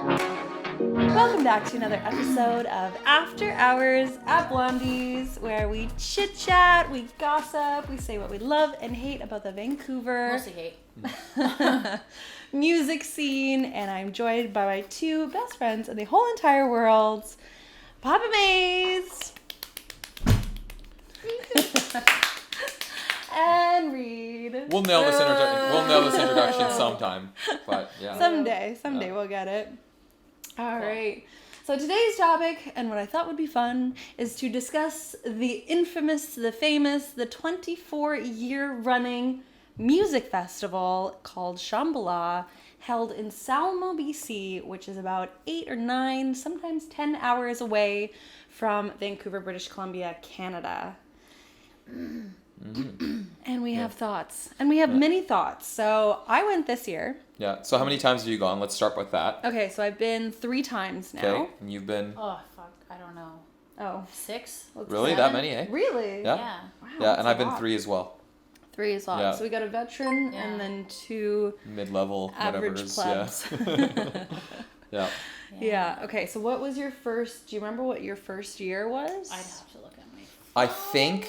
Welcome back to another episode of After Hours at Blondie's, where we chit-chat, we gossip, we say what we love and hate about the Vancouver Mostly hate. music scene, and I'm joined by my two best friends in the whole entire world, Papa Maze and Reid. We'll nail this introduction sometime, but yeah. Someday we'll get it. All right. So today's topic, and what I thought would be fun, is to discuss the infamous, the famous, the 24-year running music festival called Shambhala, held in Salmo, BC, which is about 8 or 9, sometimes 10 hours away from Vancouver, British Columbia, Canada. Mm-hmm. And we have thoughts. And we have many thoughts. So I went this year. Yeah. So how many times have you gone? Let's start with that. Okay, so I've been 3 times now. Okay. And you've been... Oh, fuck. I don't know. Oh. 6? Really? 7? That many, eh? Really? Yeah. Yeah. Wow, Yeah, that's and a I've been lot. 3 as well. 3 is a lot. Yeah. So we got a veteran Yeah. and then 2 Mid-level, whatever it average is. plebs. Yeah. Yeah. Yeah. Okay, so what was your first... Do you remember what your first year was? I'd have to look at my I think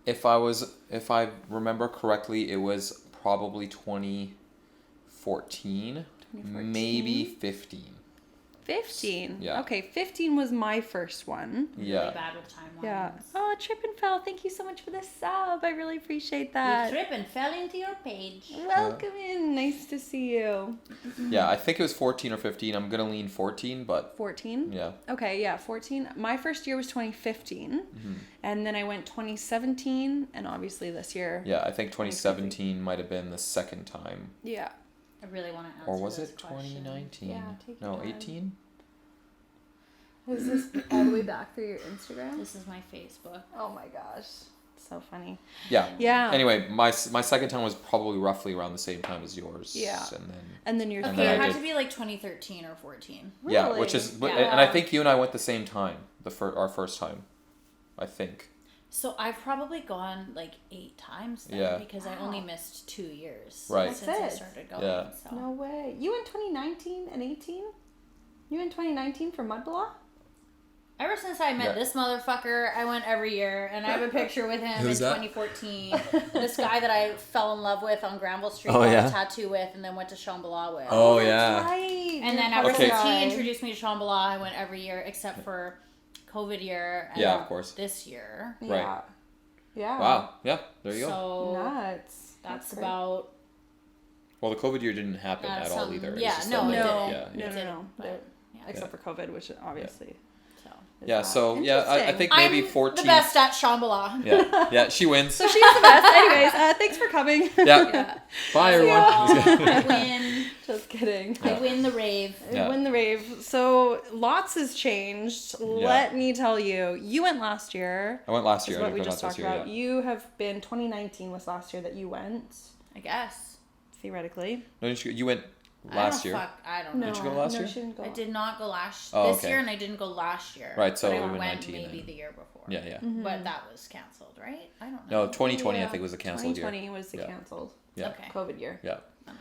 if I remember correctly, it was probably 2014, maybe 15. 15. Yeah. Okay, 15 was my first one. really Yeah. bad with timelines. Yeah. Oh, Trip and Fell, thank you so much for the sub. I really appreciate You that. tripped and fell into your page. Welcome in. Nice to see you. Yeah, I think it was 14 or 15. I'm going to lean 14, but 14? yeah. Okay, yeah, 14. My first year was 2015. And then I went 2017, and obviously this year. Yeah, I think 2017 might have been the second time. Yeah. I really want to answer Or was this it question. 2019? Yeah, take your No, time. 18? Is this all the way back for your Instagram? This is my Facebook. Oh my gosh. So funny. Yeah. Yeah. Anyway, my second time was probably roughly around the same time as yours. Yeah. And then And then your And Okay, then it I had did- to be like 2013 or 14. yeah, Really? which is Yeah. and I think you and I went the same time. Our first time, I think. So I've probably gone like 8 times then Yeah. because I Wow. only missed 2 years Right. since I That's it. started going. Yeah. So. No way. You in 2019 and 18? You in 2019 for Mudblock? Ever since I met Yeah. this motherfucker, I went every year, and I have a picture with him Who's in that? 2014. This guy that I fell in love with on Granville Street, Oh, got yeah? a tattoo with, and then went to Shambhala with. Oh, That's yeah. right. And then You're ever Okay. since right. he introduced me to Shambhala, I went every year except for COVID year. And Yeah, of course. This year. Yeah. Right. Yeah. Wow. Yeah. There you go. So Nuts. that's great. about. Well, the COVID year didn't happen at all either. It's Yeah, just no, like- it No, didn't. Yeah. It no, didn't, no. but, yeah. Except for COVID, which obviously. So. is Yeah. not. So yeah, I Interesting. think maybe I'm 14. the best at Shambhala. Yeah. Yeah. She wins. So she's the best. Anyways, thanks for coming. Yeah. Yeah. Bye everyone. I win. Just kidding. I win the rave. Yeah. Win the rave. So lots has changed. Let me tell you. You went last year. I went last Is year. what I we did go just last talked year, about. yeah. You have been 2019 was last year that you went, I guess. theoretically. No, you went last year. I don't No, know. Did you go last no, year? she didn't go. I did not go Oh, this okay. year, and I didn't go last year. Right, so but it I would've been went 19 maybe then. the year before. Yeah. Yeah. Mm-hmm. But that was canceled, right? I don't know. No, 2020 I Yeah. think was a canceled year. 2020 was the Yeah. canceled Yeah. Okay. COVID year. Yeah. I don't know.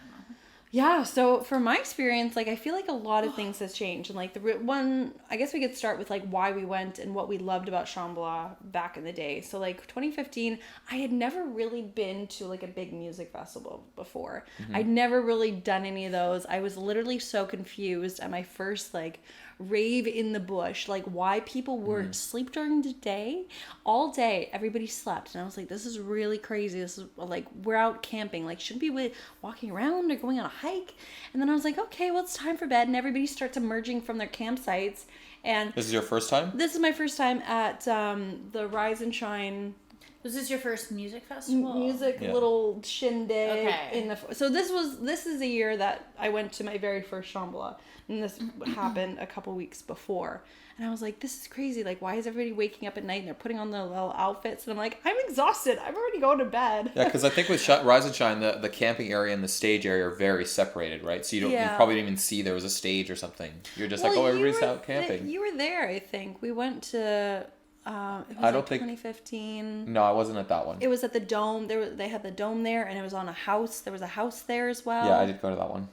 Yeah, so from my experience, like I feel like a lot of things has changed, and like the one, I guess we could start with like why we went and what we loved about Shambhala back in the day. So like 2015, I had never really been to like a big music festival before. I'd never really done any of those. I was literally so confused at my first like rave in the bush, like why people were asleep during the day. All day everybody slept, and I was like, this is really crazy. This is like, we're out camping, like shouldn't be walking around or going on a hike. And then I was like, okay, well, it's time for bed, and everybody starts emerging from their campsites. And This is your first time? this is my first time at the Rise and Shine Was this your first music festival? Music little shindig. Okay. So this is a year that I went to my very first Shambhala, and this happened a couple weeks before. And I was like, this is crazy. Like, why is everybody waking up at night and they're putting on their little outfits? And I'm like, I'm exhausted. I'm already going to bed. Yeah, because I think with Rise and Shine, the camping area and the stage area are very separated, right? So you probably didn't even see there was a stage or something. You're just like, oh, everybody's out camping. You were there, I think. We went to... it was I don't think 2015. No, I wasn't at that one. It was at the Dome. They had the Dome there, and it was on a house. There was a house there as well. Yeah, I did go to that one.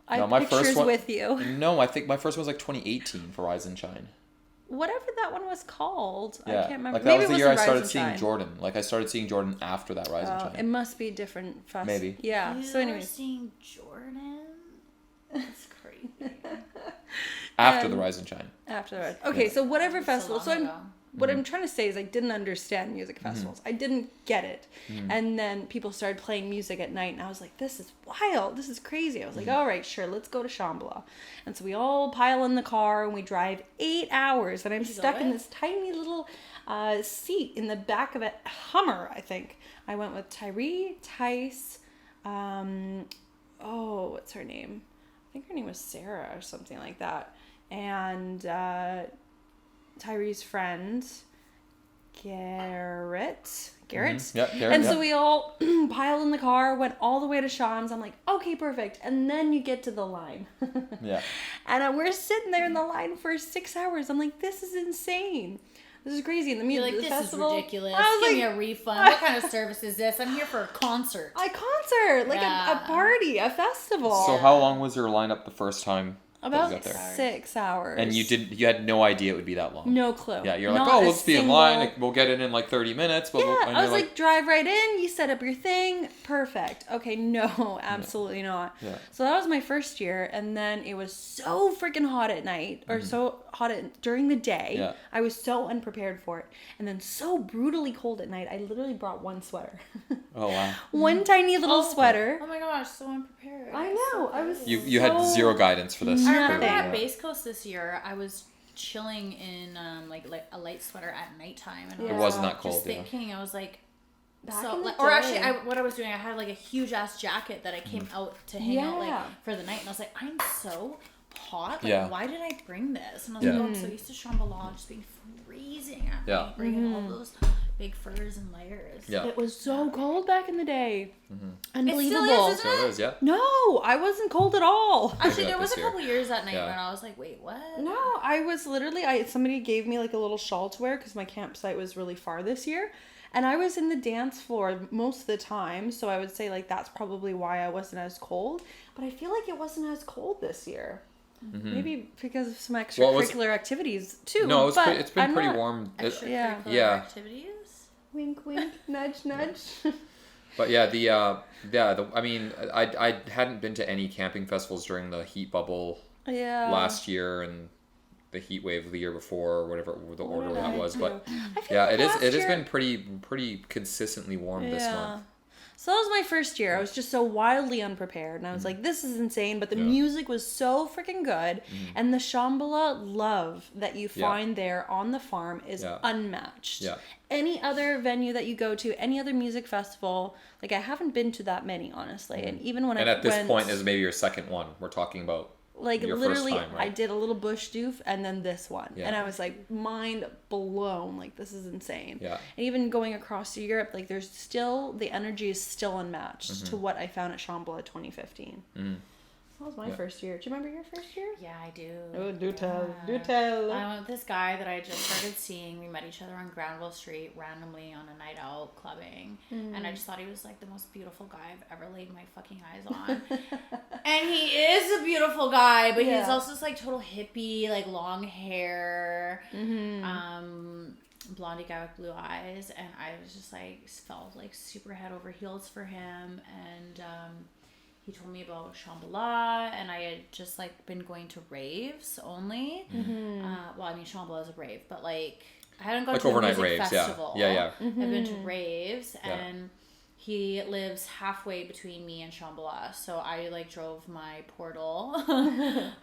I have pictures with you. No, I think my first one was like 2018 for Rise and Shine. Whatever that one was called, yeah. I can't remember. Like that Maybe was the it year I Rise started and seeing Shine. Jordan. Like I started seeing Jordan after that Rise and Shine. It must be different festivals. Maybe. Yeah. You So anyway, seeing Jordan. That's crazy. After the Rise and Shine. After the Rise. Okay, so whatever festival. So ago. What I'm trying to say is I didn't understand music festivals. I didn't get it. And then people started playing music at night and I was like, this is wild. This is crazy. I was like, all right, sure, let's go to Shambhala. And so we all pile in the car and we drive 8 hours and I'm stuck in this tiny little seat in the back of a Hummer, I think. I went with Tyree, Tice, what's her name? I think her name was Sarah or something like that. And Tyree's friend, Garrett. Mm-hmm. Yep, Garrett. And so we all piled in the car, went all the way to Sean's. I'm like, okay, perfect. And then you get to the line. Yeah. And we're sitting there in the line for 6 hours. I'm like, this is insane. This is crazy. And the music, You're like, the this festival, is ridiculous. I was Give like, me a refund. What kind of service is this? I'm here for a concert. a concert, like a party, a festival. So how long was your lineup the first time that About you got there? 6 hours. And you had no idea it would be that long. No clue. Yeah, you're like, Not let's be in line. Like, we'll get it in like 30 minutes. But Yeah, and I you're was like, drive right in. You set up your thing. Perfect. Okay, no, absolutely not. Yeah. So that was my first year, and then it was so freaking hot at night, or so hot during the day. Yeah. I was so unprepared for it, and then so brutally cold at night. I literally brought one sweater, oh wow. one tiny little sweater. Oh my gosh, so unprepared. I know. I was. You had zero guidance for this. I remember Nothing. at Base Coast this year, I was chilling in like a light sweater at nighttime, and Yeah. I It was wasn't that cold. just thinking, I was like, Back so, in the like, or actually, day. what I was doing, I had like a huge ass jacket that I came out to hang out Yeah. like for the night, and I was like, I'm so hot. Like, Yeah. why did I bring this? And I was Yeah. like, oh, I'm so used to Shambhala just being freezing at Yeah. night, bringing all those big furs and layers. Yeah. It was so cold back in the day. It Unbelievable. still is, So it is, yeah. No, I wasn't cold at all. Actually, Maybe there not was a this year. couple years that night Yeah. when I was like, wait, what? No, I was literally, somebody gave me like a little shawl to wear because my campsite was really far this year. And I was in the dance floor most of the time. So I would say like that's probably why I wasn't as cold. But I feel like it wasn't as cold this year. Maybe because of some extracurricular activities too. No, it's but it's been I'm pretty not- warm. Yeah. Extracurricular activities? Wink, wink, nudge, nudge. But yeah, I mean, I hadn't been to any camping festivals during the heat bubble Yeah. last year and the heat wave of the year before, or whatever the order that was. But I feel yeah, like it last has year- been pretty consistently warm this month. So that was my first year. I was just so wildly unprepared. And I was like, this is insane. But the music was so freaking good. And the Shambhala love that you find there on the farm is unmatched. Yeah. Any other venue that you go to, any other music festival, like I haven't been to that many, honestly. And even when And I at this went, point is maybe your second one. We're talking about like your literally first time, right? I did a little bush doof and then this one. Yeah. And I was like mind blown. Like this is insane. Yeah. And even going across to Europe, like there's still, the energy is still unmatched Mm-hmm. to what I found at Shambhala 2015. That was my first year. Do you remember your first year? Yeah, I do. Oh, do tell. Yeah. Do tell. I went with this guy that I just started seeing. We met each other on Granville Street randomly on a night out clubbing. And I just thought he was like the most beautiful guy I've ever laid my fucking eyes on. And he is a beautiful guy, but he's also this like total hippie, like long hair, blondie guy with blue eyes. And I was just like, felt like super head over heels for him. And, he told me about Shambhala, and I had just like been going to raves only. Well, I mean, Shambhala is a rave, but like I hadn't gone Like to a overnight music raves, yeah. festival. Yeah. I've been to raves, and he lives halfway between me and Shambhala. So I like drove my portal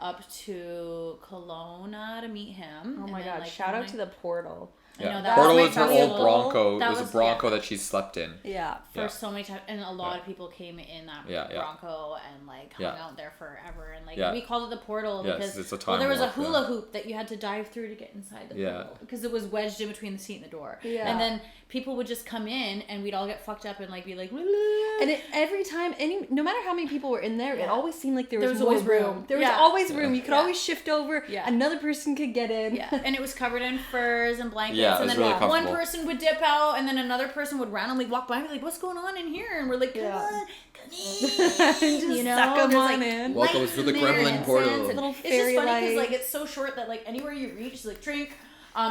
up to Kelowna to meet him. Oh my God, like, shout out to the portal. Yeah, that Portal was is her my old Bronco. It was a Bronco yeah. that she slept in. Yeah. For so many times, and a lot of people came in that Bronco and like hung out there forever, and like we called it the portal because it's a time there was a warp, hula hoop that you had to dive through to get inside the portal because it was wedged in between the seat and the door. Yeah. And then people would just come in and we'd all get fucked up and like be like, and every time no matter how many people were in there, it always seemed like there was always room. There was always room. You could always shift over. Yeah. Another person could get in. Yeah. And it was covered in furs and blankets. Yeah, and then really one person would dip out and then another person would randomly walk by and be like, what's going on in here? And we're like, come on, come in. Just you know, suck them on in. Welcome to the Kremlin portal. It's just funny because like it's so short that like anywhere you reach, like drink,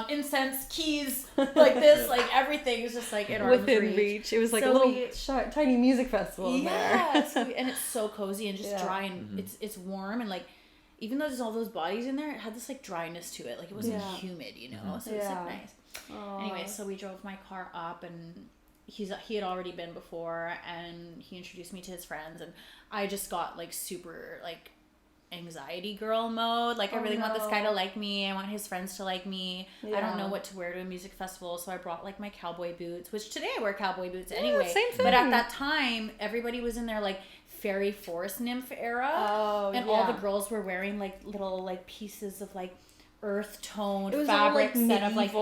incense, keys, like this, like everything is just like in our reach. It was like a little tiny music festival in there. And it's so cozy and just dry and it's warm and like even though there's all those bodies in there, it had this like dryness to it. Like it wasn't humid, you know. So it's like nice. Anyway, so we drove my car up and he had already been before and he introduced me to his friends and I just got like super like anxiety girl mode. Like I really want this guy to like me. I want his friends to like me. I don't know what to wear to a music festival, so I brought like my cowboy boots, which today I wear cowboy boots anyway. Same thing. But at that time, everybody was in their like fairy forest nymph era. And all the girls were wearing like little like pieces of like earth tone fabrics that have like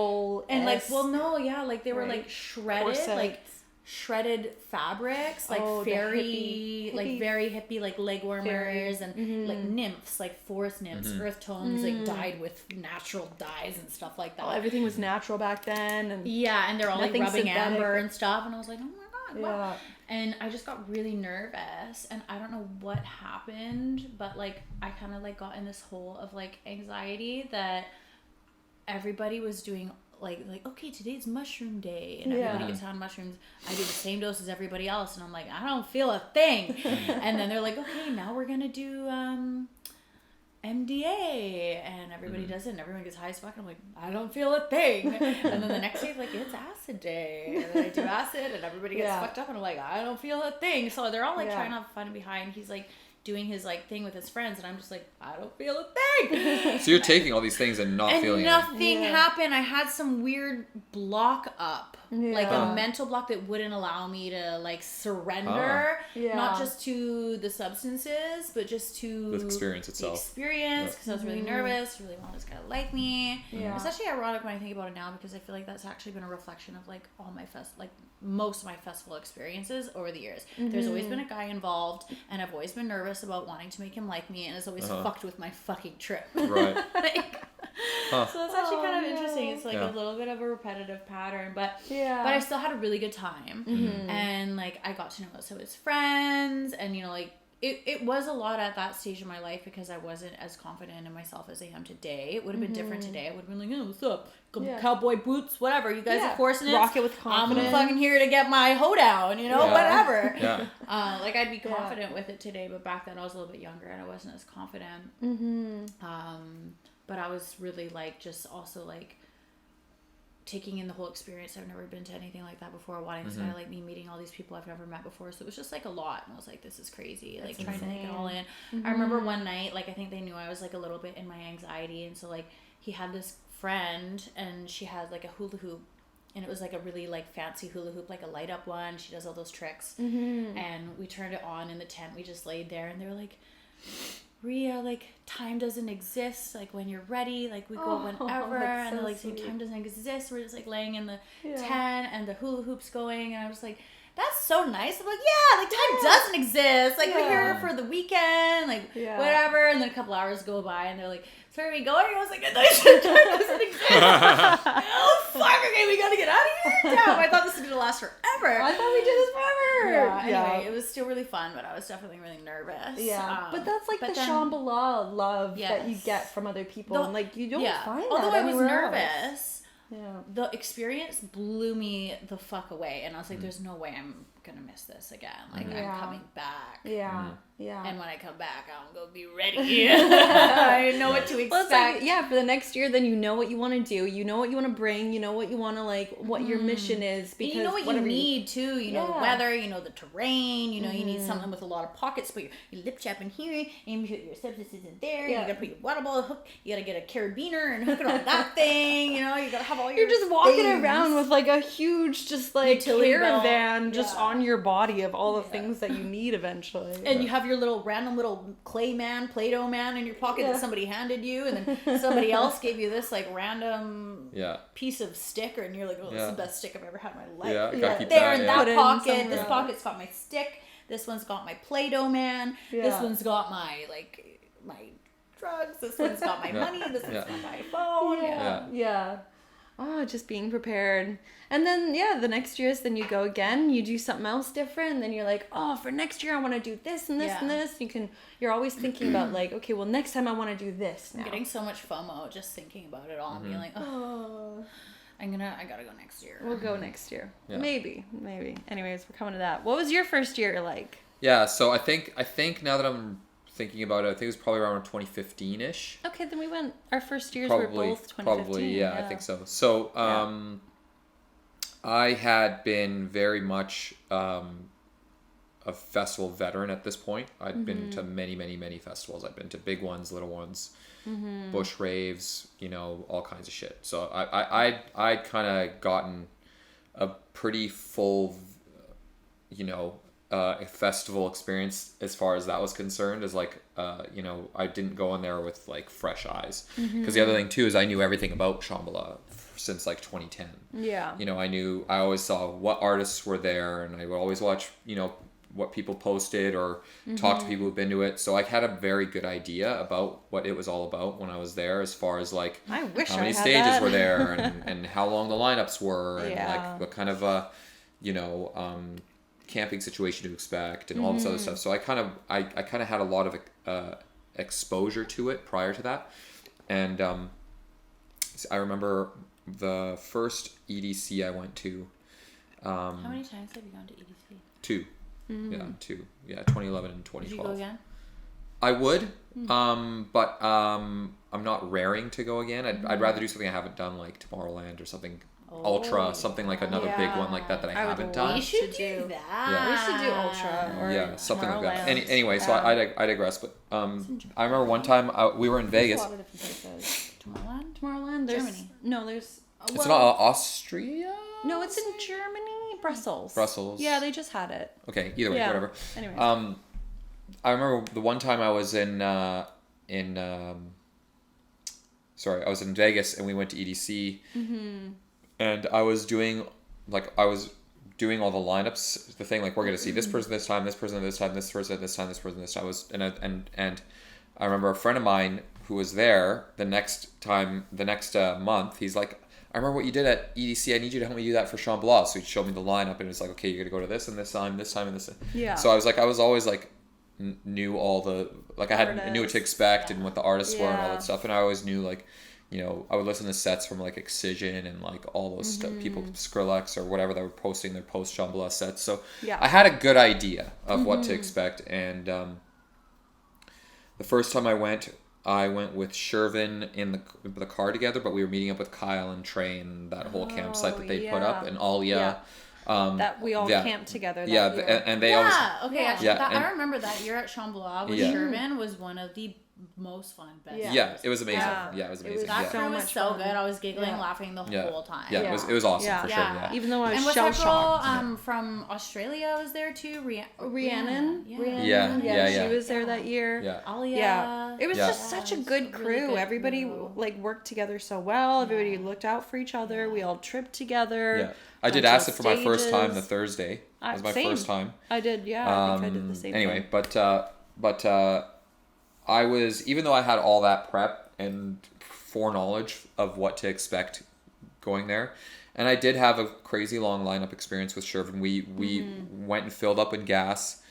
and like like they were like shredded corsets. Like shredded fabrics like fairy hippie. Like very hippie like leg warmers and like nymphs like forest nymphs earth tones like dyed with natural dyes and stuff like that. Everything was natural back then and and they're all like rubbing synthetic. Amber and stuff and I was like, oh my God, wow. And I just got really nervous and I don't know what happened, but like I kind of like got in this hole of like anxiety that everybody was doing like okay, today's mushroom day and everybody gets on mushrooms. I do the same dose as everybody else and I'm like, I don't feel a thing. And then they're like, okay, now we're gonna do MDA and everybody does it and everyone gets high as fuck and I'm like, I don't feel a thing. And then the next day it's like, it's acid day and then I do acid and everybody gets fucked up and I'm like, I don't feel a thing. So they're all like trying to have fun and be high and he's like doing his like thing with his friends and I'm just like, I don't feel a thing. So you're taking all these things and not feeling nothing happened. I had some weird block up, like a mental block that wouldn't allow me to like surrender, not just to the substances, but just to the experience itself. Because I was really nervous, really wanted this guy to like me. It's actually ironic when I think about it now because I feel like that's actually been a reflection of like all my most of my festival experiences over the years. There's always been a guy involved and I've always been nervous about wanting to make him like me and it's always fucked with my fucking trip. Right. So that's actually kind of interesting. It's like a little bit of a repetitive pattern, but I still had a really good time. And like I got to know some of his friends and you know like it was a lot at that stage of my life because I wasn't as confident in myself as I am today. It would have been different today. I would have been like, oh, what's up? Cowboy boots, whatever. You guys are forcing it. Rock it with confidence. I'm fucking here to get my hoedown, you know, whatever. Yeah. Like I'd be confident with it today, but back then I was a little bit younger and I wasn't as confident. But I was really like just also like taking in the whole experience. I've never been to anything like that before, wanting this guy to like me, meeting all these people I've never met before. So it was just like a lot. And I was like, this is crazy. Like trying to take it all in. I remember one night, like I think they knew I was like a little bit in my anxiety. And so like he had this friend and she had like a hula hoop. And it was like a really like fancy hula hoop, like a light up one. She does all those tricks. And we turned it on in the tent. We just laid there and they were like, Rhea, like time doesn't exist, like when you're ready, like we go whenever, and they're like saying time doesn't exist. We're just like laying in the tent and the hula hoop's going and I was like, that's so nice. I'm like, yeah, like time doesn't exist, like we're here for the weekend, like whatever. And then a couple hours go by and they're like, so are we going? I was like, I thought you said time doesn't exist. Oh fuck, okay, we gotta get out of here. Damn, I thought this was gonna last forever. I thought we did this forever. Anyway, it was still really fun, but I was definitely really nervous. But that's like the Shambhala love that you get from other people, and like you don't find that Although I was anywhere nervous, else. the experience blew me the fuck away, and I was like, "There's no way I'm gonna miss this again. Like I'm coming back." Yeah. And when I come back, I'm going to be ready. I know what to expect. Well, it's like, yeah, for the next year, then you know what you want to do. You know what you want to bring. You know what you want to, like, what your mission is. Because and you know what you need, too. You know the weather. You know the terrain. You know you need something with a lot of pockets. Put your lip chap in here. And you put your substances in there. You got to put your water bottle hook. You got to get a carabiner and hook it on that thing. You know, you got to have all your You're just walking around with, like, a huge, just, like, utility caravan just on your body of all the things that you need eventually. And you have your random little Play-Doh man in your pocket that somebody handed you, and then somebody else gave you this like random piece of stick, and you're like, oh, this is the best stick I've ever had in my life. Yeah, gotta keep there that, in that pocket. This pocket's got my stick. This one's got my Play-Doh man. This one's got my drugs. This one's got my money. This one's got my phone. Yeah. Oh, just being prepared. And then, the next year is then you go again, you do something else different, and then you're like, oh, for next year I want to do this and this and this. You're always thinking about like, okay, well, next time I want to do this now. I'm getting so much FOMO just thinking about it all and being like, oh, I gotta go next year. We'll go next year. Yeah. Maybe. Anyways, we're coming to that. What was your first year like? Yeah, so I think now that I'm thinking about it, I think it was probably around 2015-ish. Okay, then we went, our first years were both 2015. Probably, I think so. So, I had been very much a festival veteran at this point. I'd been to many, many, many festivals. I'd been to big ones, little ones, bush raves, all kinds of shit. So I'd kind of gotten a pretty full, festival experience as far as that was concerned. As like, I didn't go in there with like fresh eyes. Because the other thing too is I knew everything about Shambhala since like 2010. Yeah. I always saw what artists were there, and I would always watch, what people posted or talk to people who've been to it. So I had a very good idea about what it was all about when I was there, as far as like how many stages were there and how long the lineups were and like what kind of camping situation to expect and all this other stuff. So I kind of had a lot of exposure to it prior to that. And I remember the first EDC I went to. How many times have you gone to EDC? 2. Yeah, 2. Yeah, 2011 and 2012. Would you go again? I would, but I'm not raring to go again. I'd rather do something I haven't done, like Tomorrowland or something Ultra, something like another big one like that I haven't done. We should do that. Yeah. We should do Ultra or something like that. Anyway, so I digress. But I remember one time we were in Vegas. There's a lot of different places. Tomorrowland. There's, Germany. There's. It's not Austria. No, it's in Germany. Brussels. Yeah, they just had it. Okay, either way, whatever. Anyway. I remember the one time I was I was in Vegas and we went to EDC, and I was doing all the lineups. The thing like we're gonna see this person this time, this person this time, this person this time, this person this time. And I remember a friend of mine who was there the next month. He's like, I remember what you did at EDC. I need you to help me do that for Shambhala. So he showed me the lineup, and it was like, okay, you're gonna go to this and this time, and this time. Yeah. So I was always like, knew all the I knew what to expect and what the artists were and all that stuff, and I always knew like, I would listen to sets from like Excision and like all those stuff, people, Skrillex or whatever that were posting their post Shambhala sets. So I had a good idea of what to expect, and the first time I went with Shervin in the car together, but we were meeting up with Kyle and Trey and that whole campsite that they put up, and Alia. That we all camped together that year. And they always... I remember that year at Shambhala with Shervin was one of the most fun, best. Yeah, it was amazing. Yeah, it was amazing. That crew was so good. I was giggling, laughing the whole time. Yeah, it was awesome for sure. Yeah. Even though I was shell-shocked. From Australia was there too. Rhiannon. Yeah. She was there that year. Yeah. Alia. Yeah. It was just such a good crew. Really good. Everybody like worked together so well. Everybody looked out for each other. We all tripped toger. Yeah. I did acid for my first time the Thursday. It was my first time. I did, I think I did the same anyway, thing. but I was, even though I had all that prep and foreknowledge of what to expect going there, and I did have a crazy long lineup experience with Shervin. We went and filled up in gas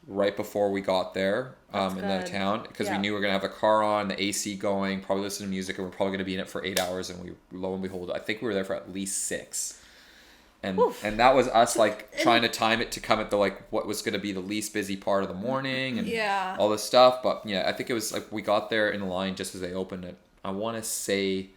right before we got there in the town, because we knew we were going to have a car on, the AC going, probably listen to music, and we're probably going to be in it for 8 hours, and lo and behold, I think we were there for at least 6. And that was us like trying to time it to come at the like what was going to be the least busy part of the morning and all this stuff. But yeah, I think it was like we got there in line just as they opened it. I want to say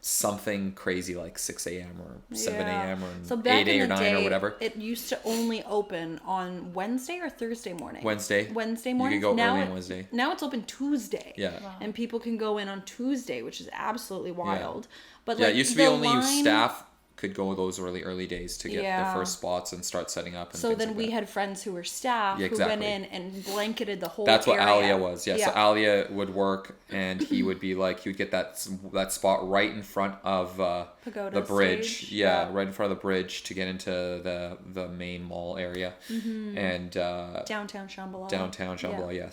something crazy like 6 a.m. or 7 a.m. or so 8 or 9 or whatever. It used to only open on Wednesday or Thursday morning. Wednesday morning. You could go early on Wednesday. Now it's open Tuesday. Yeah. Wow. And people can go in on Tuesday, which is absolutely wild. Yeah. But yeah, like, it used to be only staff could go those early days to get the first spots and start setting up. And so then like we that. had friends who were staff who went in and blanketed the whole That's what area. Alia was. Yeah. So Alia would work and he would be like, he would get that spot right in front of the bridge. Stage. Yeah, right in front of the bridge to get into the main mall area. Mm-hmm. And downtown Shambhala. Yeah.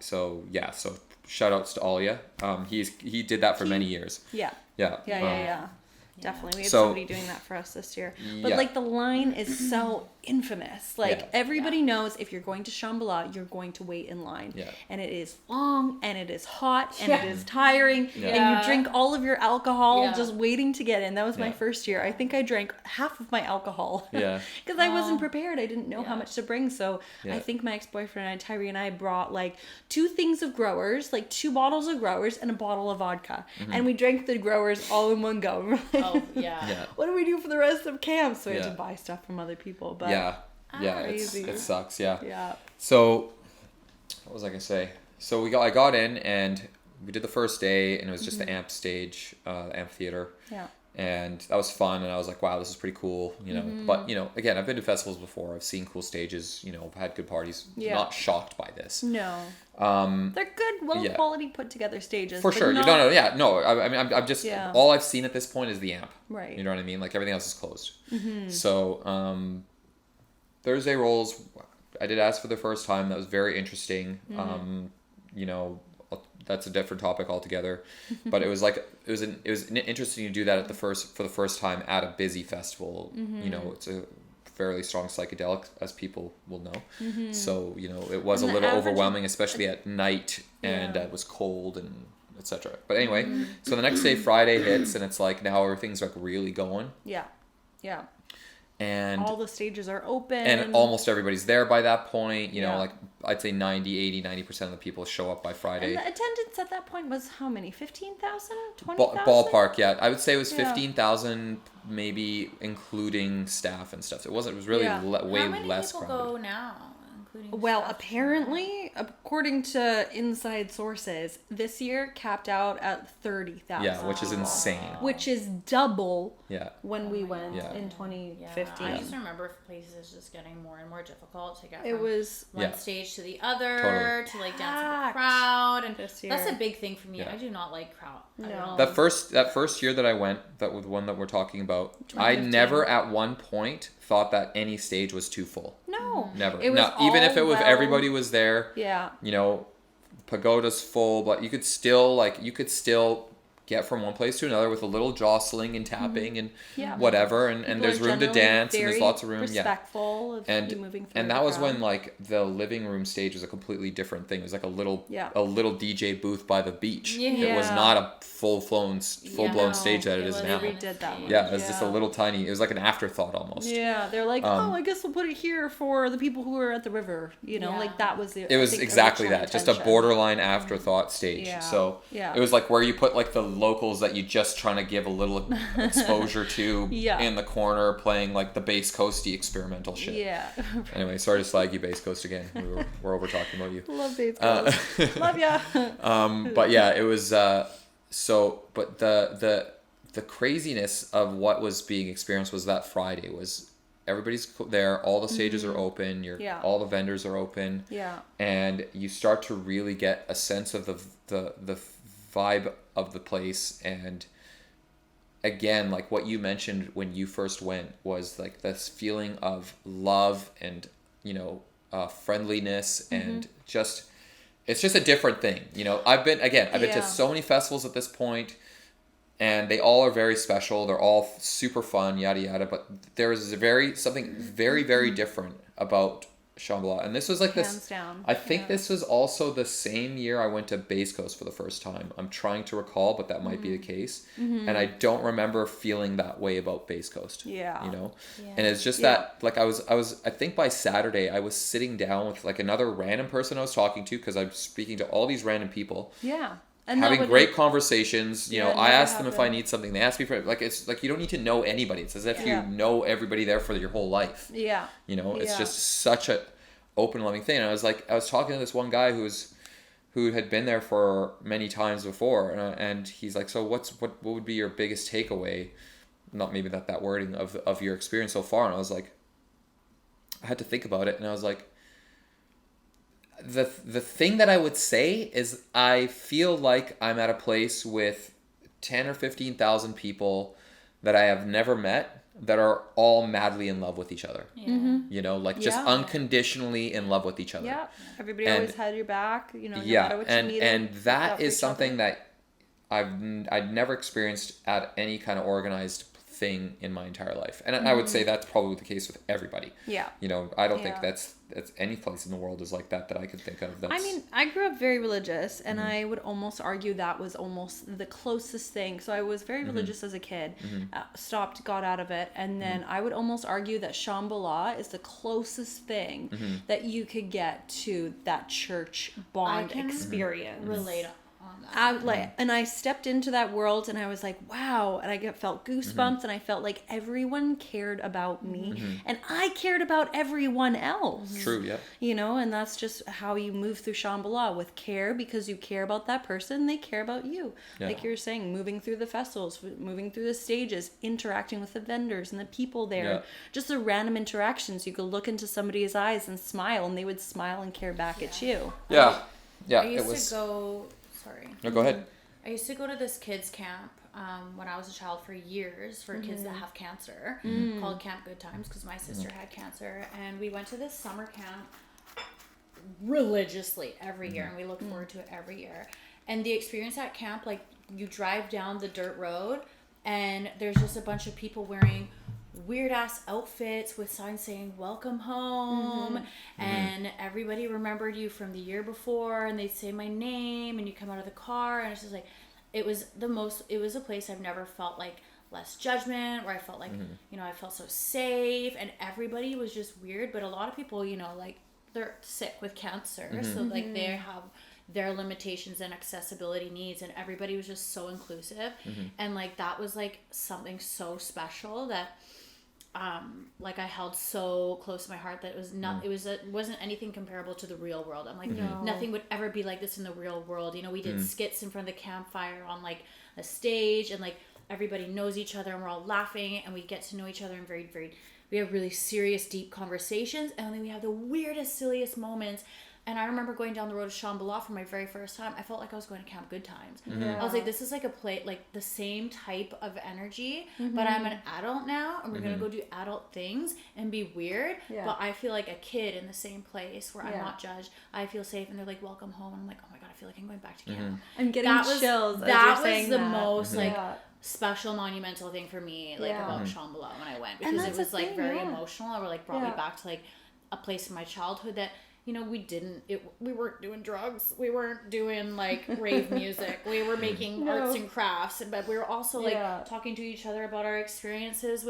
So shout outs to Alia. He did that for many years. Yeah. Yeah. Definitely. We had somebody doing that for us this year. But like the line is so infamous. Like everybody knows if you're going to Shambhala, you're going to wait in line. Yeah. And it is long and it is hot and it is tiring and you drink all of your alcohol just waiting to get in. That was my first year. I think I drank half of my alcohol. Yeah. Because I wasn't prepared. I didn't know how much to bring. So I think my ex-boyfriend and Tyree and I brought like 2 things of growers, like 2 bottles of growers and a bottle of vodka. Mm-hmm. And we drank the growers all in one go. We were like, what do we do for the rest of camp? So we had to buy stuff from other people. But it sucks. Yeah. So what was I gonna say? So I got in and we did the first day and it was just the amp stage, amphitheater. Yeah. And that was fun and I was like, wow, this is pretty cool, you know. But, you know, again, I've been to festivals before. I've seen cool stages, you know, I've had good parties. Not shocked by this. No. They're good, quality put together stages. For sure. Not... I mean, I'm just, all I've seen at this point is the amp. Right. You know what I mean? Like everything else is closed. Mm-hmm. So, Thursday rolls, I did ask for the first time. That was very interesting. Mm-hmm. You know, that's a different topic altogether, but it was interesting to do that for the first time at a busy festival. Mm-hmm. You know, it's a fairly strong psychedelic, as people will know. Mm-hmm. So, you know, it was a little overwhelming, especially at night, and it was cold and etc. But anyway, so the next day, Friday hits, and it's like now everything's like really going. Yeah. And all the stages are open. And almost everybody's there by that point. You know, like I'd say 90% of the people show up by Friday. And the attendance at that point was how many? 15,000? 20,000? Ballpark, yeah. I would say it was 15,000, maybe including staff and stuff. It was really way less crowded. How many people go now? Well, apparently, according to inside sources, this year capped out at 30,000. Yeah, which is insane. Which is double when we went in 2015. I just remember places just getting more and more difficult to get from one stage to the other, to like dance with the crowd. And that's a big thing for me. I do not like crowd. No. That first year that I went, that was one that we're talking about, I never at one point thought that any stage was too full. No. Never. Even if everybody was there. Yeah. You know, pagoda's full, but you could still get from one place to another with a little jostling and tapping and whatever, and there's room to dance and there's lots of room. Respectful of you moving through and that was when like the living room stage was a completely different thing. It was like a little DJ booth by the beach. Yeah. It was not a full blown stage that it is now. They redid that one. Yeah, it was just a little tiny. It was like an afterthought almost. Yeah, they're like, I guess we'll put it here for the people who are at the river. You know, like that was the. It was exactly that, just a borderline afterthought stage. Yeah. So it was like where you put like the locals that you just trying to give a little exposure to in the corner, playing like the Bass Coasty experimental shit. Yeah. Anyway, sorry to slag you, Bass Coast, again. We're over talking about you. Love Bass Coast. Love ya. But yeah, it was. But the craziness of what was being experienced was that Friday was everybody's there, all the stages are open, all the vendors are open, and you start to really get a sense of the vibe of the place. And again, like what you mentioned when you first went was like this feeling of love and, you know, friendliness and just, it's just a different thing. You know, I've been to so many festivals at this point, and they all are very special. They're all super fun, yada yada. But there is something very, very different about Shambhala. And this was like Hands down. I think this was also the same year I went to Base Coast for the first time. I'm trying to recall, but that might be the case. And I don't remember feeling that way about Base Coast. Yeah. You know? Yeah. And it's just that, like, I think by Saturday, I was sitting down with, like, another random person I was talking to, because I'm speaking to all these random people. Yeah. And having great conversations. You know, I ask them if I need something. They ask me for, like, it's like you don't need to know anybody. It's as if you know everybody there for your whole life. Yeah. You know, it's just such a open, loving thing. And I was talking to this one guy who had been there for many times before, and he's like, so what would be your biggest takeaway? Not maybe that wording of your experience so far. And I was like, I had to think about it, and I was like, the thing that I would say is I feel like I'm at a place with 10 or 15,000 people that I have never met that are all madly in love with each other. Yeah. Mm-hmm. You know, like just unconditionally in love with each other. Yeah. Everybody always had your back, you know, no matter what you needed. And that is something that I'd never experienced at any kind of organized thing in my entire life. And I would say that's probably the case with everybody. Yeah. You know, I don't think that's any place in the world is like that I could think of. I mean, I grew up very religious, and I would almost argue that was almost the closest thing. So I was very religious as a kid, stopped, got out of it, and then I would almost argue that Shambhala is the closest thing that you could get to that church bond experience. Relate on that. And I stepped into that world, and I was like, wow, and I felt goosebumps, and I felt like everyone cared about me, and I cared about everyone else. True, yeah. You know, and that's just how you move through Shambhala, with care, because you care about that person, they care about you. Yeah. Like you were saying, moving through the festivals, moving through the stages, interacting with the vendors and the people there, just the random interactions. You could look into somebody's eyes and smile, and they would smile and care back at you. Yeah. Yeah. I used to go... Sorry. No, go ahead. I used to go to this kids camp when I was a child for years for kids that have cancer, called Camp Good Times, because my sister had cancer, and we went to this summer camp religiously every year, and we look forward to it every year. And the experience at camp, like, you drive down the dirt road, and there's just a bunch of people wearing weird ass outfits with signs saying welcome home, and everybody remembered you from the year before, and they'd say my name, and you come out of the car, and it's just like, it was a place I've never felt like less judgment, where I felt like, you know, I felt so safe, and everybody was just weird. But a lot of people, you know, like, they're sick with cancer, so like they have their limitations and accessibility needs, and everybody was just so inclusive, and like that was like something so special that like I held so close to my heart, that it was not, it wasn't anything comparable to the real world. I'm like, nothing would ever be like this in the real world. You know, we did skits in front of the campfire on like a stage, and like everybody knows each other, and we're all laughing, and we get to know each other, and we have really serious, deep conversations, and then we have the weirdest, silliest moments. And I remember going down the road to Shambhala for my very first time. I felt like I was going to Camp Good Times. I was like, this is like a play, like the same type of energy, but I'm an adult now, and we're going to go do adult things and be weird. Yeah. But I feel like a kid in the same place where I'm not judged. I feel safe, and they're like, welcome home. And I'm like, oh my God, I feel like I'm going back to camp. I'm getting chills. That was the most like special, monumental thing for me, like about Shambhala when I went, because it was like very emotional. It like brought me back to like a place in my childhood that, you know, we weren't doing drugs. We weren't doing like rave music. We were making arts and crafts, but we were also like talking to each other about our experiences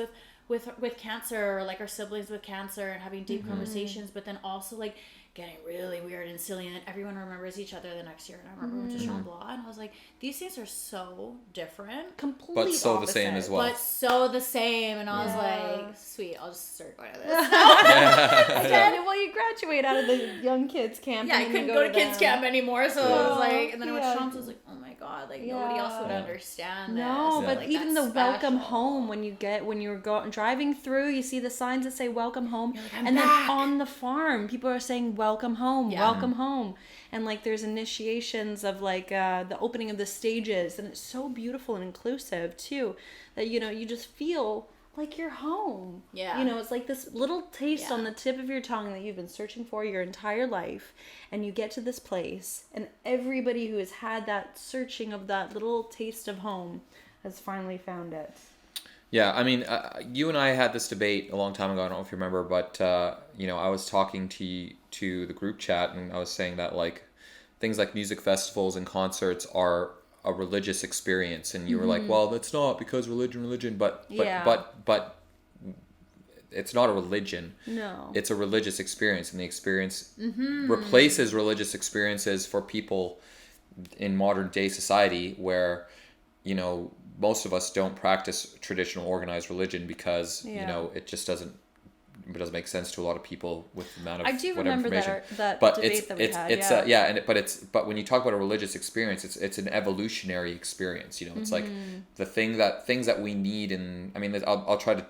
with cancer, or like our siblings with cancer, and having deep conversations, but then also like getting really weird and silly, and then everyone remembers each other the next year. And I remember we went to Shambhala, and I was like, these things are so different, completely but so opposite. The same as well. But so the same, and I was like, sweet, I'll just start going to this. Well, you graduate out of the young kids camp. Yeah, I couldn't go to kids camp anymore, so I was like, and then I went to Shambhala, I was like, oh my God, like nobody else would understand this. No, but like, even the welcome home, when you're driving through, you see the signs that say welcome home, like, and then on the farm, people are saying welcome home, welcome home, and like there's initiations of like the opening of the stages, and it's so beautiful and inclusive too, that, you know, you just feel like you're home. Yeah. You know, it's like this little taste on the tip of your tongue that you've been searching for your entire life, and you get to this place, and everybody who has had that searching of that little taste of home has finally found it. Yeah, I mean, you and I had this debate a long time ago. I don't know if you remember, but I was talking to the group chat, and I was saying that like things like music festivals and concerts are a religious experience, and you were like, well, that's not because religion, but it's not a religion. No, it's a religious experience, and the experience replaces religious experiences for people in modern day society where most of us don't practice traditional organized religion because it just doesn't make sense to a lot of people with the amount of I do whatever remember information. that But debate that we had. But when you talk about a religious experience, it's an evolutionary experience. It's like the things that we need, and I mean, I'll try to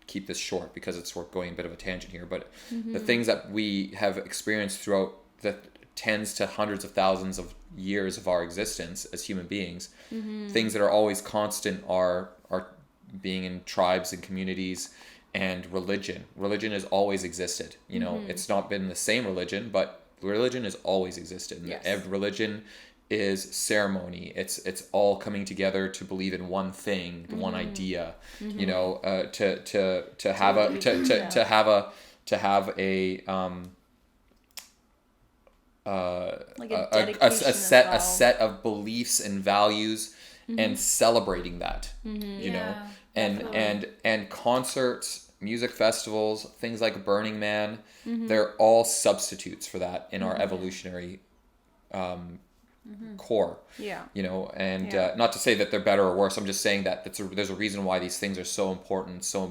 keep this short because we're going a bit of a tangent here, but the things that we have experienced throughout the tens to hundreds of thousands of years of our existence as human beings, things that are always constant are being in tribes and communities, and religion has always existed. It's not been the same religion, but religion has always existed. Yes. Every religion is ceremony. It's all coming together to believe in one thing, one idea. To have a set of beliefs and values, and celebrating that. And concerts, music festivals, things like Burning Man, they're all substitutes for that in our evolutionary core. Not to say that they're better or worse. I'm just saying that there's a reason why these things are so important, so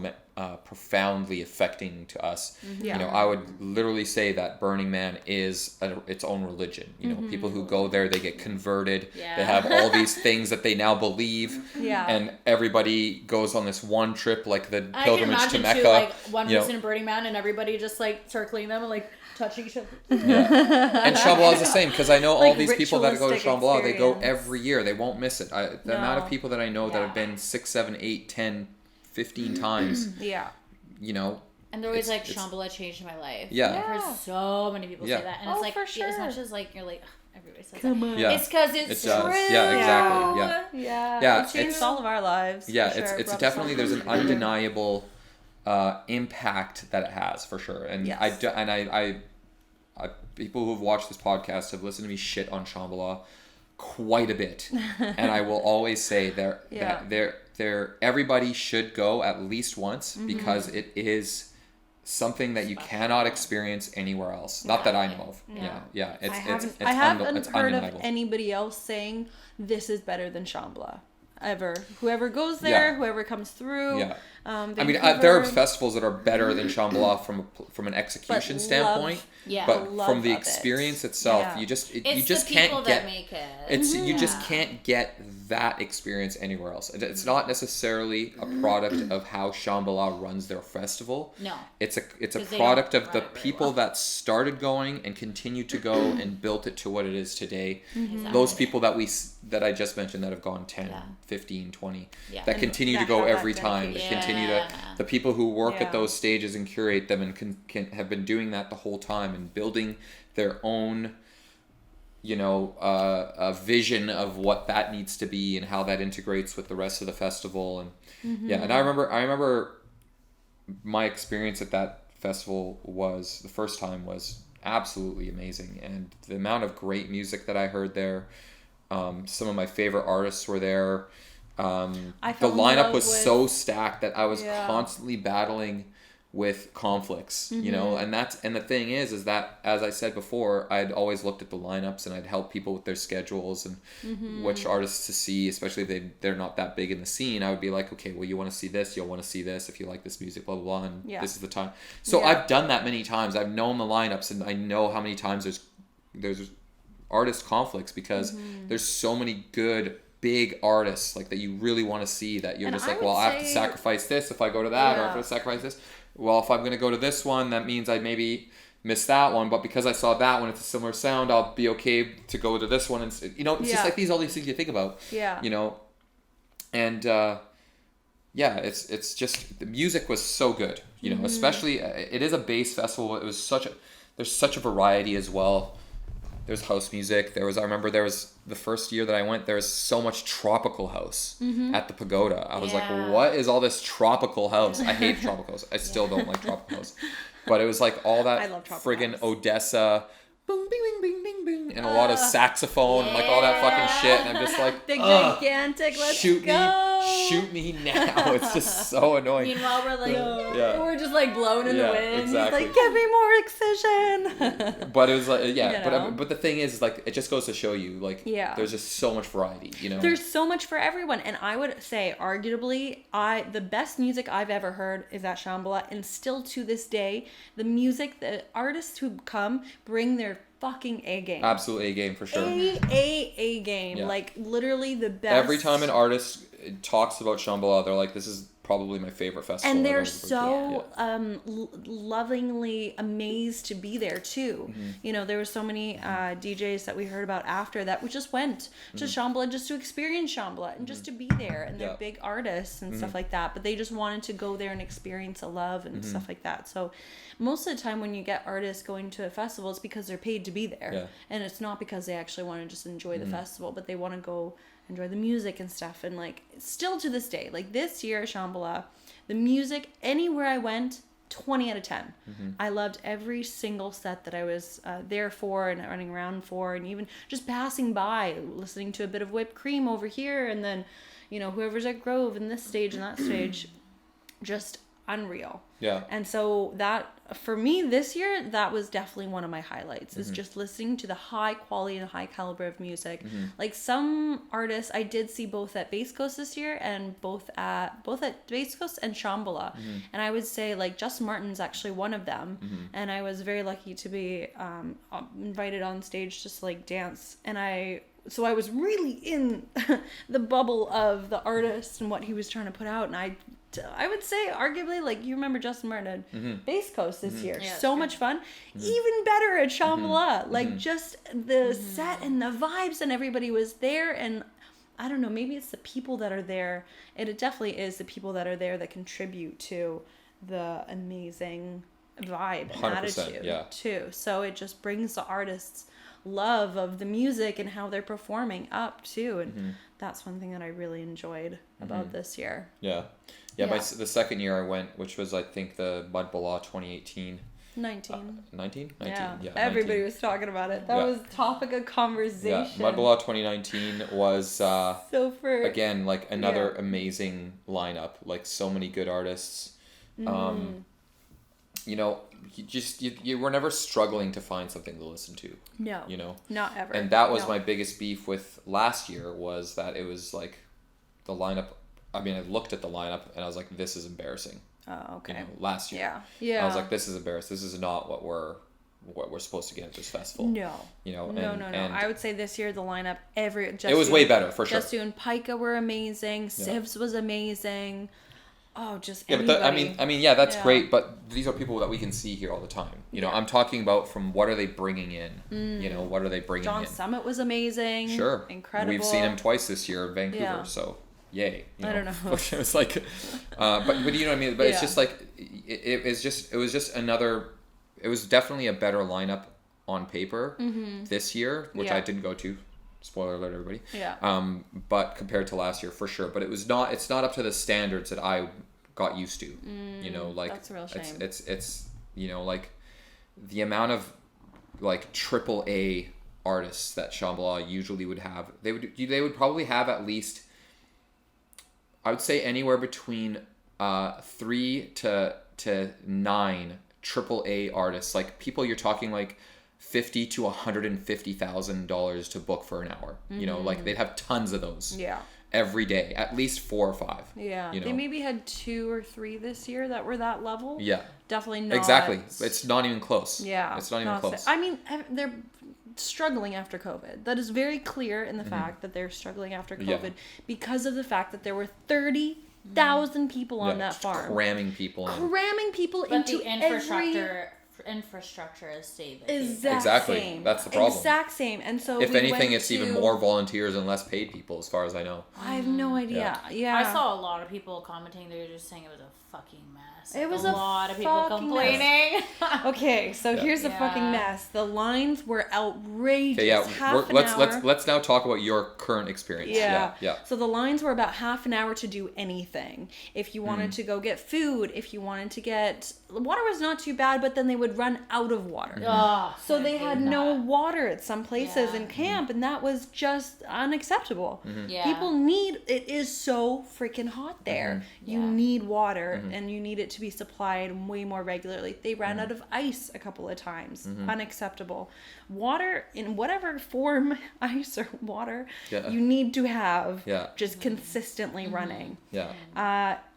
profoundly affecting to us. I would literally say that Burning Man is its own religion. People who go there, they get converted. They have all these things that they now believe. And everybody goes on this one trip, like the pilgrimage to Mecca. Too, like one person in Burning Man and everybody just like circling them and like touching each other. And Shambhala is the same, because I know all these people that go to Shambhala, they go every year. They won't miss it. The amount of people that I know that have been 6, 7, 8, 10, 15 times. And they're always like, Shambhala changed my life. I've heard so many people say that. And it's like, for sure. as much as like, you're like, everybody says Come that. on. It's because it's true. Yeah, exactly. It changed all of our lives. It's definitely, there's an undeniable impact that it has, for sure. And I people who've watched this podcast have listened to me shit on Shambhala quite a bit, and I will always say that everybody should go at least once, because it is something that you cannot experience anywhere else. Not that I know of. I haven't heard of anybody else saying this is better than Shambhala ever. Whoever goes there, whoever comes through. I mean, there are festivals that are better than Shambhala from an execution standpoint. But from the experience itself, you just can't get. You just can't get that experience anywhere else. It's not necessarily a product of how Shambhala runs their festival. No, it's a product of the people that started going and continue to go and built it to what it is today. Those people that I just mentioned that have gone 10, 15, 20, that continue to go every time. That continue to, the people who work at those stages and curate them and can have been doing that the whole time and building their own a vision of what that needs to be and how that integrates with the rest of the festival. And and I remember my experience at that festival the first time was absolutely amazing, and the amount of great music that I heard there. Some of my favorite artists were there. The lineup was so stacked that I was constantly battling with conflicts, and the thing is that, as I said before, I'd always looked at the lineups and I'd help people with their schedules and which artists to see, especially if they're not that big in the scene. I would be like, okay, well, you want to see this, you'll want to see this if you like this music, blah, blah, blah, and this is the time. So I've done that many times. I've known the lineups, and I know how many times there's artist conflicts, because there's so many good big artists like that you really want to see, that you're just like, well, I have to sacrifice this if I go to that, or I have to sacrifice this. Well, if I'm going to go to this one, that means I maybe miss that one, but because I saw that one, it's a similar sound, I'll be okay to go to this one. And it's just like all these things you think about. And it's just, the music was so good, especially, it is a bass festival. It was there's such a variety as well. There's house music. I remember there was the first year that I went, there was so much tropical house at the Pagoda. I was like, what is all this tropical house? I hate tropical house. I still don't like tropical house. But it was like all that friggin' Odessa, boom, bing, bing, bing, bing, bing, and a lot of saxophone, and like all that fucking shit. And I'm just like, the gigantic, let's go. Shoot me now. It's just so annoying. Meanwhile, we're like, we're just like blown in the wind. Exactly. He's like, give me more excision. But it was like, but the thing is like, it just goes to show you, like, there's just so much variety, you know? There's so much for everyone. And I would say, arguably, the best music I've ever heard is at Shambhala. And still to this day, the artists who come bring their fucking A game. Absolutely A game for sure. A game. Yeah. Like, literally the best. Every time an artist talks about Shambhala, they're like, this is probably my favorite festival. And they're so lovingly amazed to be there too. Mm-hmm. You know, there were so many DJs that we heard about after that we just went to Shambhala just to experience Shambhala and just to be there. And they're big artists and stuff like that. But they just wanted to go there and experience a love and stuff like that. So most of the time when you get artists going to a festival, it's because they're paid to be there. Yeah. And it's not because they actually want to just enjoy the festival, but they want to go enjoy the music and stuff. And like, still to this day, like this year at Shambhala, the music, anywhere I went, 20 out of 10. I loved every single set that I was there for and running around for, and even just passing by, listening to a bit of Whipped Cream over here, and then, you know, whoever's at Grove in this stage and that stage, just unreal. Yeah. And so that, for me this year, that was definitely one of my highlights, is just listening to the high quality and high caliber of music. Like some artists, I did see both at Bass Coast this year and both at Bass Coast and Shambhala. And I would say like Justin Martin's actually one of them. And I was very lucky to be invited on stage just to like dance. And so I was really in the bubble of the artist and what he was trying to put out. And I would say arguably, like, you remember Justin Martin at Bass Coast this year. Yeah, so much fun. Even better at Shambhala. Like just the set and the vibes and everybody was there. And I don't know, maybe it's the people that are there. It definitely is the people that are there that contribute to the amazing vibe and attitude too. So it just brings the artists love of the music and how they're performing up too. And that's one thing that I really enjoyed about this year. The second year I went, which was I think the Mud Bala 2018. 19? Yeah. Everybody was talking about it. That was topic of conversation. Yeah, Mud Bala 2019 was again like another amazing lineup, like so many good artists. You know, you were never struggling to find something to listen to. No. You know? Not ever. And that was my biggest beef with last year, was that it was like the lineup. I mean, I looked at the lineup and I was like, this is embarrassing. Oh, okay. You know, last year. Yeah. I was like, this is embarrassing. This is not what we're supposed to get at this festival. No. You know, no. I would say this year the lineup it was way better for sure. Jestu and Pika were amazing. Sivs was amazing. Oh, just anybody. But that's great. But these are people that we can see here all the time. You know, I'm talking about from what are they bringing in? You know, what are they bringing in? John Summit was amazing. Sure, incredible. We've seen him twice this year in Vancouver, so yay. You know? I don't know. It was like, but you know what I mean. But it's just like it was just another. It was definitely a better lineup on paper this year, which I didn't go to. Spoiler alert, everybody. Yeah. But compared to last year, for sure. But it's not up to the standards that I got used to. You know, like that's a real shame. It's you know, like the amount of like AAA artists that Shambhala usually would have. They would probably have at least, I would say, anywhere between 3 to 9 AAA artists. Like people you're talking like $50,000 to $150,000 to book for an hour. You know, like they'd have tons of those. Yeah. Every day, at least 4 or 5. Yeah. You know? They maybe had 2 or 3 this year that were that level. Yeah. Definitely not. Exactly. It's not even close. Yeah. It's not even close. I mean, they're struggling after COVID. That is very clear in the fact that they're struggling after COVID because of the fact that there were 30,000 people on that farm. Cramming people but into the infrastructure infrastructure has stayed the same. Exactly. Same. That's the problem. Exact same. And so if anything, it's even more volunteers and less paid people, as far as I know. I have no idea. Yeah. I saw a lot of people commenting. They were just saying it was a fucking mess. It was a lot of people complaining. Okay, so here's the fucking mess. The lines were outrageous. Okay, let's now talk about your current experience. Yeah. So the lines were about half an hour to do anything. If you wanted to go get food, if you wanted to get water was not too bad, but then they would run out of water. So they had no water at some places in camp, and that was just unacceptable. People need it is so freaking hot there. You need water, and you need it to be supplied way more regularly. They ran out of ice a couple of times. Unacceptable. Water in whatever form, ice or water, you need to have just consistently running.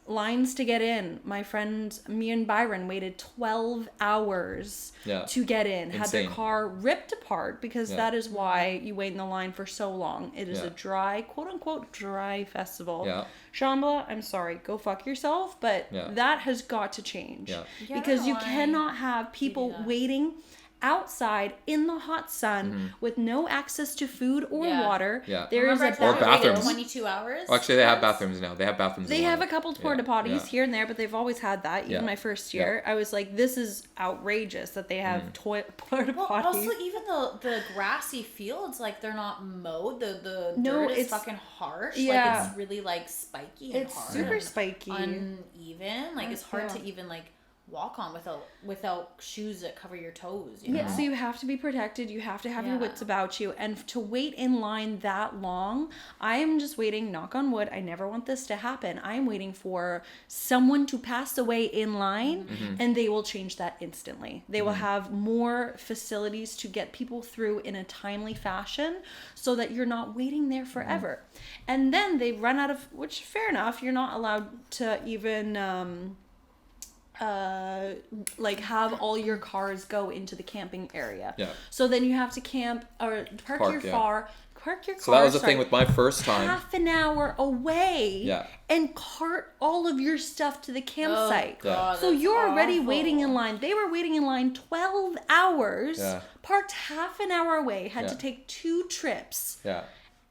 Lines to get in. My friend, me and Byron waited 12 hours to get in. Insane. Had their car ripped apart because that is why you wait in the line for so long. It is a dry, quote unquote, dry festival. Shambhala, I'm sorry, go fuck yourself, but that has got to change. Because you cannot have people waiting outside in the hot sun with no access to food or water. There is or bathrooms. 22 hours. Well, actually, they have bathrooms now. They have bathrooms. They have a couple porta potties here and there, but they've always had that. Even my first year, I was like, this is outrageous that they have porta potties. Also, even the grassy fields, like they're not mowed. The dirt is fucking harsh. Like it's really like spiky. And it's super spiky, uneven. Like it's hard to even like walk on without shoes that cover your toes, you know? So you have to be protected, you have to have your wits about you, and to wait in line that long, I am just waiting, knock on wood, I never want this to happen, I am waiting for someone to pass away in line, and they will change that instantly. They will have more facilities to get people through in a timely fashion so that you're not waiting there forever. And then they run out of, which fair enough, you're not allowed to even like have all your cars go into the camping area. So then you have to camp or park your car. So that was the thing with my first time. Half an hour away. And cart all of your stuff to the campsite. So you're already waiting in line. They were waiting in line 12 hours. Parked half an hour away. Had to take 2 trips.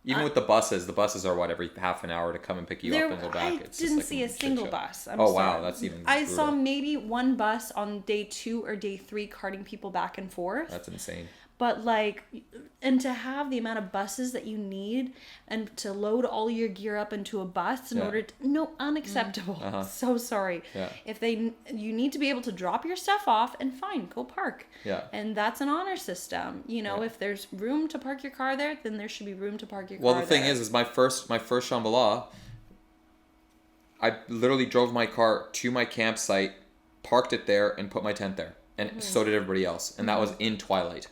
Even with the buses are what, every half an hour to come and pick you up and go back. I didn't see a single bus. Wow, that's even I saw maybe one bus on day 2 or day 3 carting people back and forth. That's insane. But like, and to have the amount of buses that you need and to load all your gear up into a bus in order to, unacceptable. So sorry. If you need to be able to drop your stuff off and fine, go park. And that's an honor system. You know, if there's room to park your car there, then there should be room to park your car there. Well, the thing is my first Shambhala, I literally drove my car to my campsite, parked it there, and put my tent there. And so did everybody else. And that was in twilight.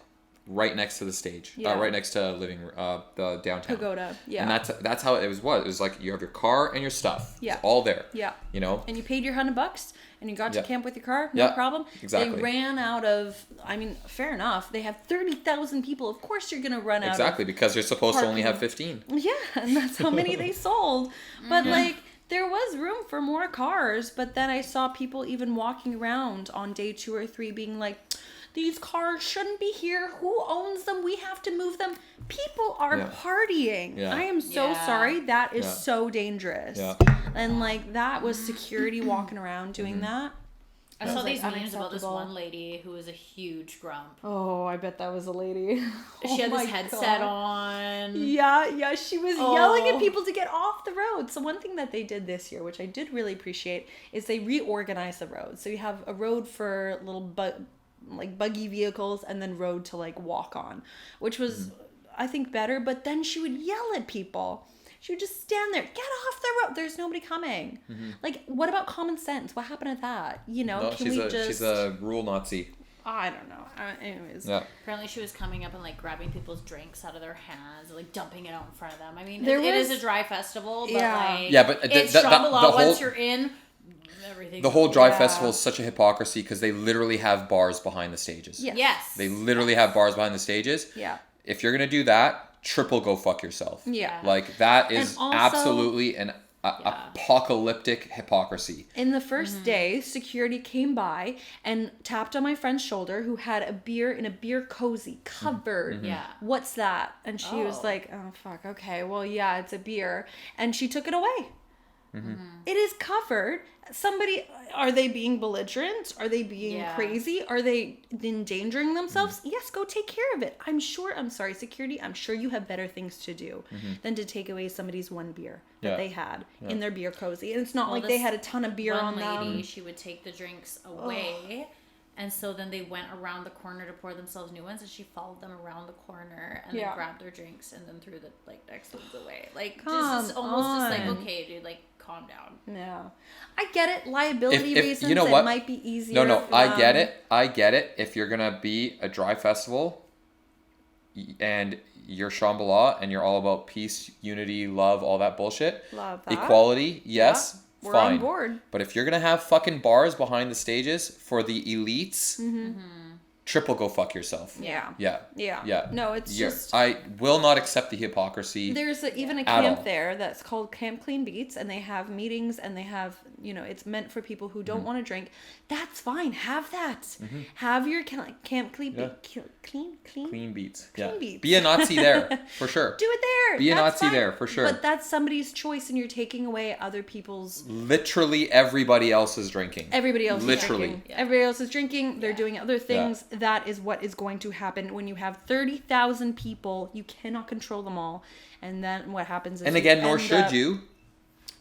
Right next to the stage, right next to the downtown pagoda. And that's how it was. It was like you have your car and your stuff. It's all there. You know. And you paid your $100 and you got to camp with your car. No problem. Exactly. They ran out of. I mean, fair enough. They have 30,000 people. Of course, you're gonna run out. Exactly, because you're supposed to only have 15. Yeah, and that's how many they sold. But like. There was room for more cars, but then I saw people even walking around on day 2 or 3 being like, these cars shouldn't be here. Who owns them? We have to move them. People are partying. I am so sorry. That is so dangerous. And like that was security walking around doing that. I saw these memes about this one lady who was a huge grump. Oh, I bet that was a lady. She had this headset on. Yeah, she was yelling at people to get off the road. So one thing that they did this year, which I did really appreciate, is they reorganized the road. So you have a road for little buggy vehicles and then road to like walk on, which was I think better. But then she would yell at people. She would just stand there, get off the road. There's nobody coming. Like, what about common sense? What happened to that? You know, she's a rule Nazi. I don't know. Anyways. Apparently she was coming up and like grabbing people's drinks out of their hands, like dumping it out in front of them. I mean, it is a dry festival, but it's Shambhala. Once you're in, everything. The whole dry festival is such a hypocrisy because they literally have bars behind the stages. Yes. They literally have bars behind the stages. If you're going to do that, triple go fuck yourself. Like that is also, absolutely an apocalyptic hypocrisy. In the first day, security came by and tapped on my friend's shoulder who had a beer in a beer cozy covered. Yeah. What's that? And she was like, oh, fuck. Okay. Well, yeah, it's a beer. And she took it away. It is covered. Somebody, are they being belligerent? Are they being crazy? Are they endangering themselves? Yes, go take care of it. I'm sorry, security, I'm sure you have better things to do than to take away somebody's one beer that they had in their beer cozy. And it's not like they had a ton of beer on them. Lady, she would take the drinks away. And so then they went around the corner to pour themselves new ones, and she followed them around the corner and then grabbed their drinks and then threw the next ones away. Like, just almost just like, okay, dude, like, calm down. Yeah, I get it. Liability reasons. You know what? It might be easier. No, I get it. I get it. If you're gonna be a dry festival, and you're Shambhala and you're all about peace, unity, love, all that bullshit, love that. Equality, yes. We're fine. on board. But if you're gonna have fucking bars behind the stages for the elites, triple go fuck yourself. Yeah. No, it's just... I will not accept the hypocrisy. There's even a camp there that's called Camp Clean Beats, and they have meetings, and they have, it's meant for people who don't want to drink. That's fine. Have that. Have your Camp Clean Clean Beats. Clean Beats. Be a Nazi there, for sure. Do it there. Be a Nazi there, for sure. But that's somebody's choice, and you're taking away other people's... Literally everybody else is drinking. Everybody else is drinking. Yeah. Everybody else is drinking. They're doing other things. Yeah. That is what is going to happen when you have 30,000 people. You cannot control them all. And then what happens is... And again, nor should you.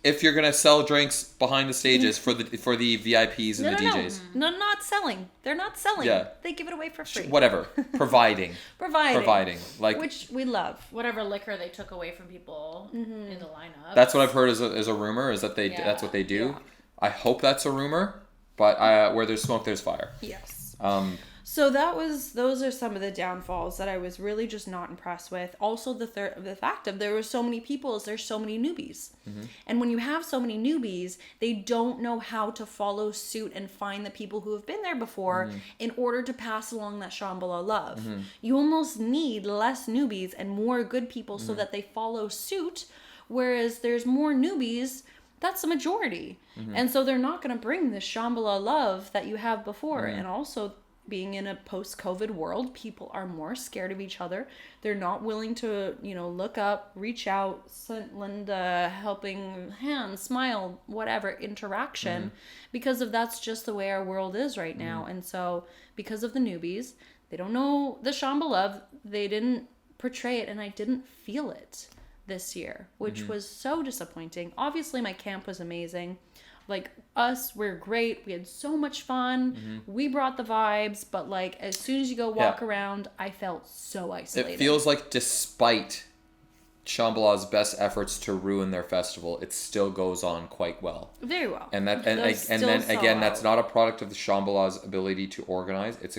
If you're gonna sell drinks behind the stages for the VIPs and the DJs. No, not selling. They're not selling. Yeah. They give it away for free. Whatever. Providing. Like, which we love. Whatever liquor they took away from people in the lineup. That's what I've heard is a rumor, is that that's what they do. Yeah. I hope that's a rumor, but where there's smoke, there's fire. Yes. So those are some of the downfalls that I was really just not impressed with. Also, the fact of there were so many people is there's so many newbies. And when you have so many newbies, they don't know how to follow suit and find the people who have been there before in order to pass along that Shambhala love. You almost need less newbies and more good people so that they follow suit, whereas there's more newbies. That's the majority. And so they're not going to bring this Shambhala love that you have before. And also, being in a post-COVID world, people are more scared of each other. They're not willing to, look up, reach out, lend a helping hand, smile, whatever, interaction, because that's just the way our world is right now. And so, because of the newbies, they don't know the Shambhala, they didn't portray it, and I didn't feel it this year, which was so disappointing. Obviously, my camp was amazing. Like, we're great. We had so much fun. We brought the vibes, but as soon as you go walk around, I felt so isolated. It feels like despite Shambhala's best efforts to ruin their festival, it still goes on quite well. Very well. And then again, that's not a product of the Shambhala's ability to organize. It's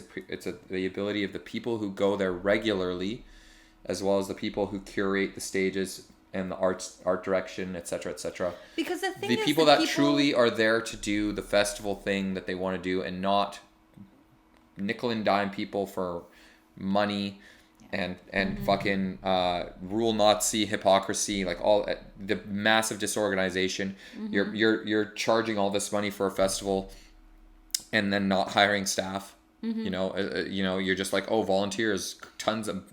the ability of the people who go there regularly, as well as the people who curate the stages and the art direction, etc., etc. Because the people that truly are there to do the festival thing that they want to do, and not nickel and dime people for money and fucking rule Nazi hypocrisy, like all the massive disorganization. You're charging all this money for a festival, and then not hiring staff. You're just like, volunteers, tons of.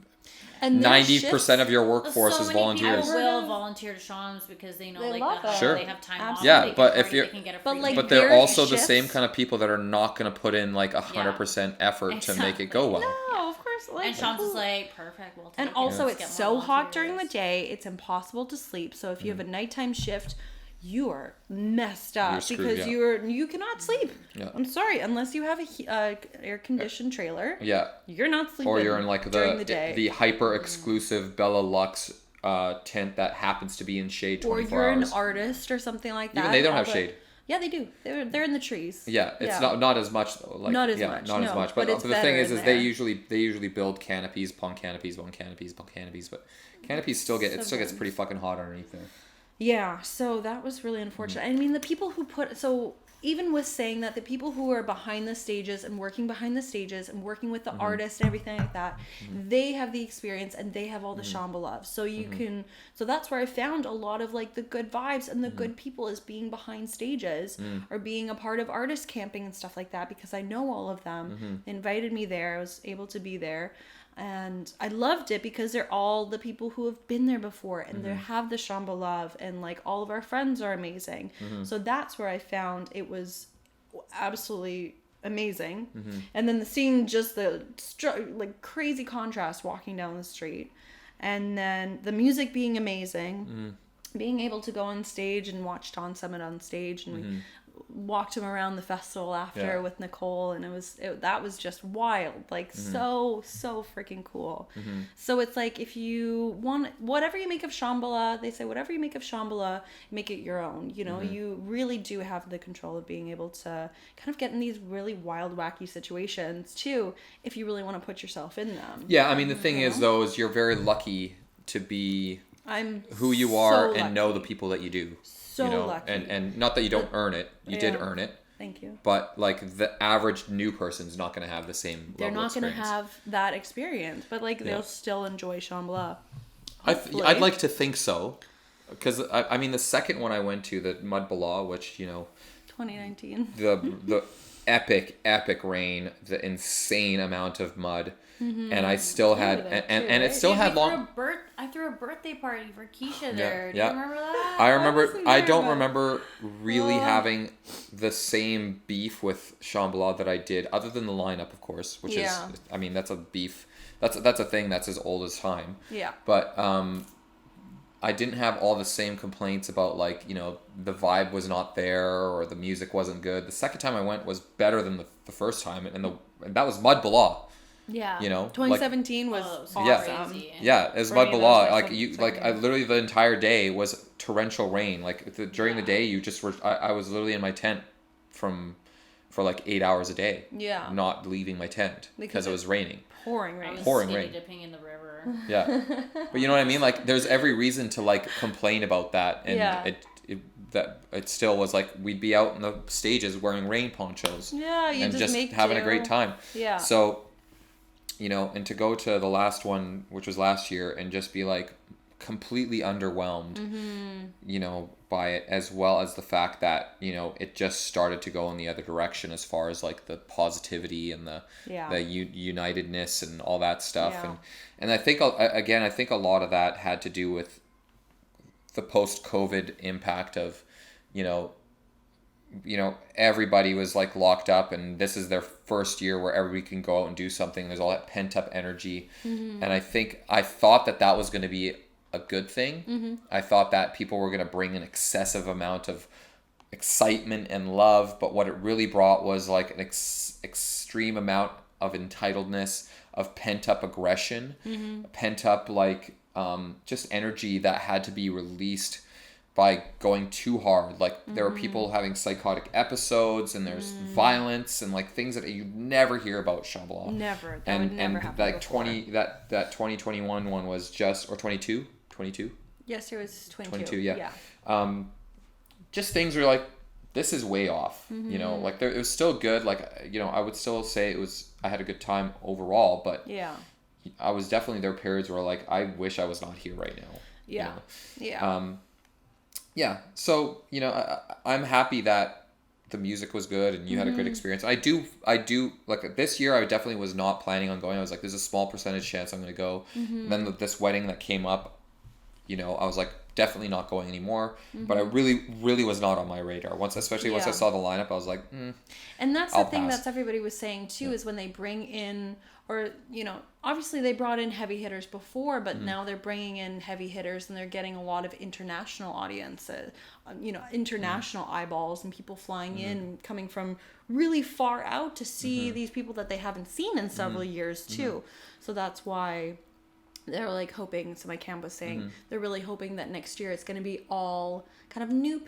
And 90% of your workforce is volunteers. People will volunteer to Shams because they know they have time off. Yeah, but they're also the same kind of people that are not going to put in 100% effort to make it go well. No, of course. And Shams is perfect. We'll take and also, it's so hot during the day; it's impossible to sleep. So if you have a nighttime shift, you are messed up because you cannot sleep. Yeah. I'm sorry, unless you have a air conditioned trailer. Yeah, you're not sleeping. Or you're in during the day. The hyper exclusive Bella Lux tent that happens to be in shade 24 hours. Or you're an artist or something like that. Even they don't have shade. Yeah, they do. They're in the trees. Yeah, it's not as much though. Not as much. But the thing is they usually build canopies upon canopies upon canopies upon canopies, but canopies still gets pretty fucking hot underneath there. Yeah, so that was really unfortunate. I mean, the people who even with saying that, the people who are behind the stages and working behind the stages and working with the artists and everything like that, they have the experience and they have all the Shambhala. So you can, so that's where I found a lot of like the good vibes and the good people, is being behind stages or being a part of artist camping and stuff like that, because I know all of them. They invited me there. I was able to be there. And I loved it because they're all the people who have been there before, and they have the Shambhala, and like all of our friends are amazing. So that's where I found it was absolutely amazing. And then seeing just the like crazy contrast walking down the street, and then the music being amazing, being able to go on stage and watch Don Summit on stage, and we walked him around the festival after with Nicole, and that was just wild, like so freaking cool. So it's like, if you want, whatever you make of Shambhala, they say whatever you make of Shambhala, make it your own, you know. You really do have the control of being able to kind of get in these really wild, wacky situations too, if you really want to put yourself in them. I mean, the thing is though, is you're very lucky to be who you are and know the people that you do. So lucky. And not that you don't earn it. You did earn it. Thank you. But like the average new person's not going to have the same They're level not going to experience. have that experience, but like they'll still enjoy Shambhala. I'd like to think so. Because I mean, the second one I went to, the Mud Bala, which, 2019. The epic rain, the insane amount of mud. And I still had, and it still had long. I threw a birthday party for Keisha there. Do you remember that? I remember. I don't remember really having the same beef with Shambhala that I did, other than the lineup, of course, which is, I mean, that's a beef. That's a thing that's as old as time. Yeah. But I didn't have all the same complaints about, like, the vibe was not there or the music wasn't good. The second time I went was better than the first time, and that was Mud Bala. Yeah. 2017 was awesome. Yeah, as Mud Bala, I literally the entire day was torrential rain. Like during the day, you just were. I was literally in my tent for like 8 hours a day. Yeah. Not leaving my tent because it was raining. Pouring rain. Pouring rain. Dipping in the river. Yeah, but you know what I mean. Like, there's every reason to like complain about that, and it still was like, we'd be out in the stages wearing rain ponchos. Yeah, and just having a great time. Yeah. So. And to go to the last one, which was last year, and just be like completely underwhelmed, by it, as well as the fact that, it just started to go in the other direction as far as like the positivity and the unitedness and all that stuff. Yeah. And I think, again, I think a lot of that had to do with the post-COVID impact of, everybody was like locked up, and this is their first year where everybody can go out and do something. There's all that pent up energy. And I thought that was going to be a good thing. I thought that people were going to bring an excessive amount of excitement and love, but what it really brought was like an extreme amount of entitledness, of pent up aggression, pent up like just energy that had to be released by going too hard. Like, there were people having psychotic episodes, and there's violence and like things that you never hear about Shambhala. Never. That would never happen like before. that 2021 one was just, or 22. Yes, it was 22. 22, yeah. Just things were like, this is way off. Like, it was still good. Like, I would still say I had a good time overall, but I was definitely, there were periods where like, I wish I was not here right now. Yeah. Yeah. So, I'm happy that the music was good and you had a great experience. I do, like, this year I definitely was not planning on going. I was like, there's a small percentage chance I'm going to go. And then this wedding that came up, I was like, definitely not going anymore. But I really, really was not on my radar. Especially once I saw the lineup, I was like, And that's the thing that's everybody was saying too, is when they bring in, or, obviously they brought in heavy hitters before, but now they're bringing in heavy hitters, and they're getting a lot of international audiences, international eyeballs, and people flying in, coming from really far out to see these people that they haven't seen in several years too. So that's why they're like hoping, so my camp was saying, they're really hoping that next year it's going to be all kind of new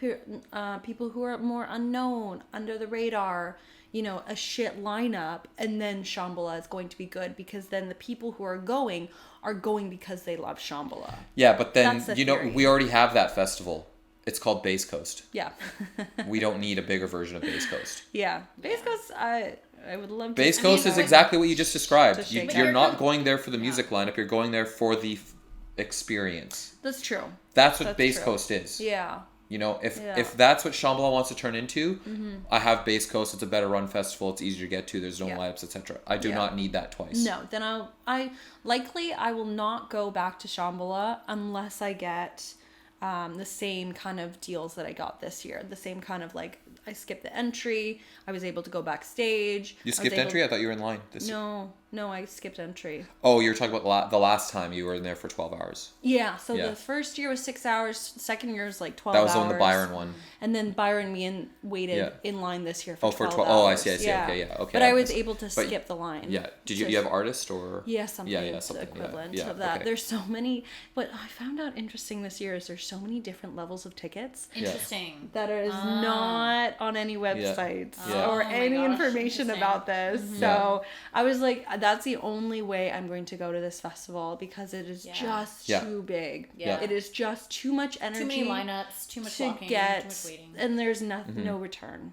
people who are more unknown, under the radar, a shit lineup, and then Shambhala is going to be good, because then the people who are going because they love Shambhala. Yeah, but then, we already have that festival. It's called Bass Coast. Yeah. We don't need a bigger version of Bass Coast. Yeah. Bass Coast, I would love to. Bass Coast is exactly what you just described. You're it. not going there for the music lineup. You're going there for the experience. That's true. That's what Bass Coast is. Yeah. You know, if that's what Shambhala wants to turn into, I have Bass Coast. It's a better run festival. It's easier to get to. There's no lineups, etc. I do not need that twice. No, then I will not go back to Shambhala unless I get the same kind of deals that I got this year. The same kind of like, I skipped the entry. I was able to go backstage. You skipped entry? I thought you were in line this year. No, I skipped entry. Oh, you were talking about the last time you were in there for 12 hours. Yeah, so the first year was 6 hours. Second year was like 12 hours. That was hours. on the Byron one. And then Byron waited in line this year for 12 hours. Oh, I see. Okay, yeah. Okay. But I was able to skip the line. Yeah. Did you have artist or? Yeah, something something equivalent of that. Okay. There's so many. What I found out interesting this year is there's so many different levels of tickets. Interesting. That is not on any websites or any information about this. So I was like, that's the only way I'm going to go to this festival because it is just too big. Yeah. It is just too much energy. Too many lineups, too much walking, too much waiting. And there's no return.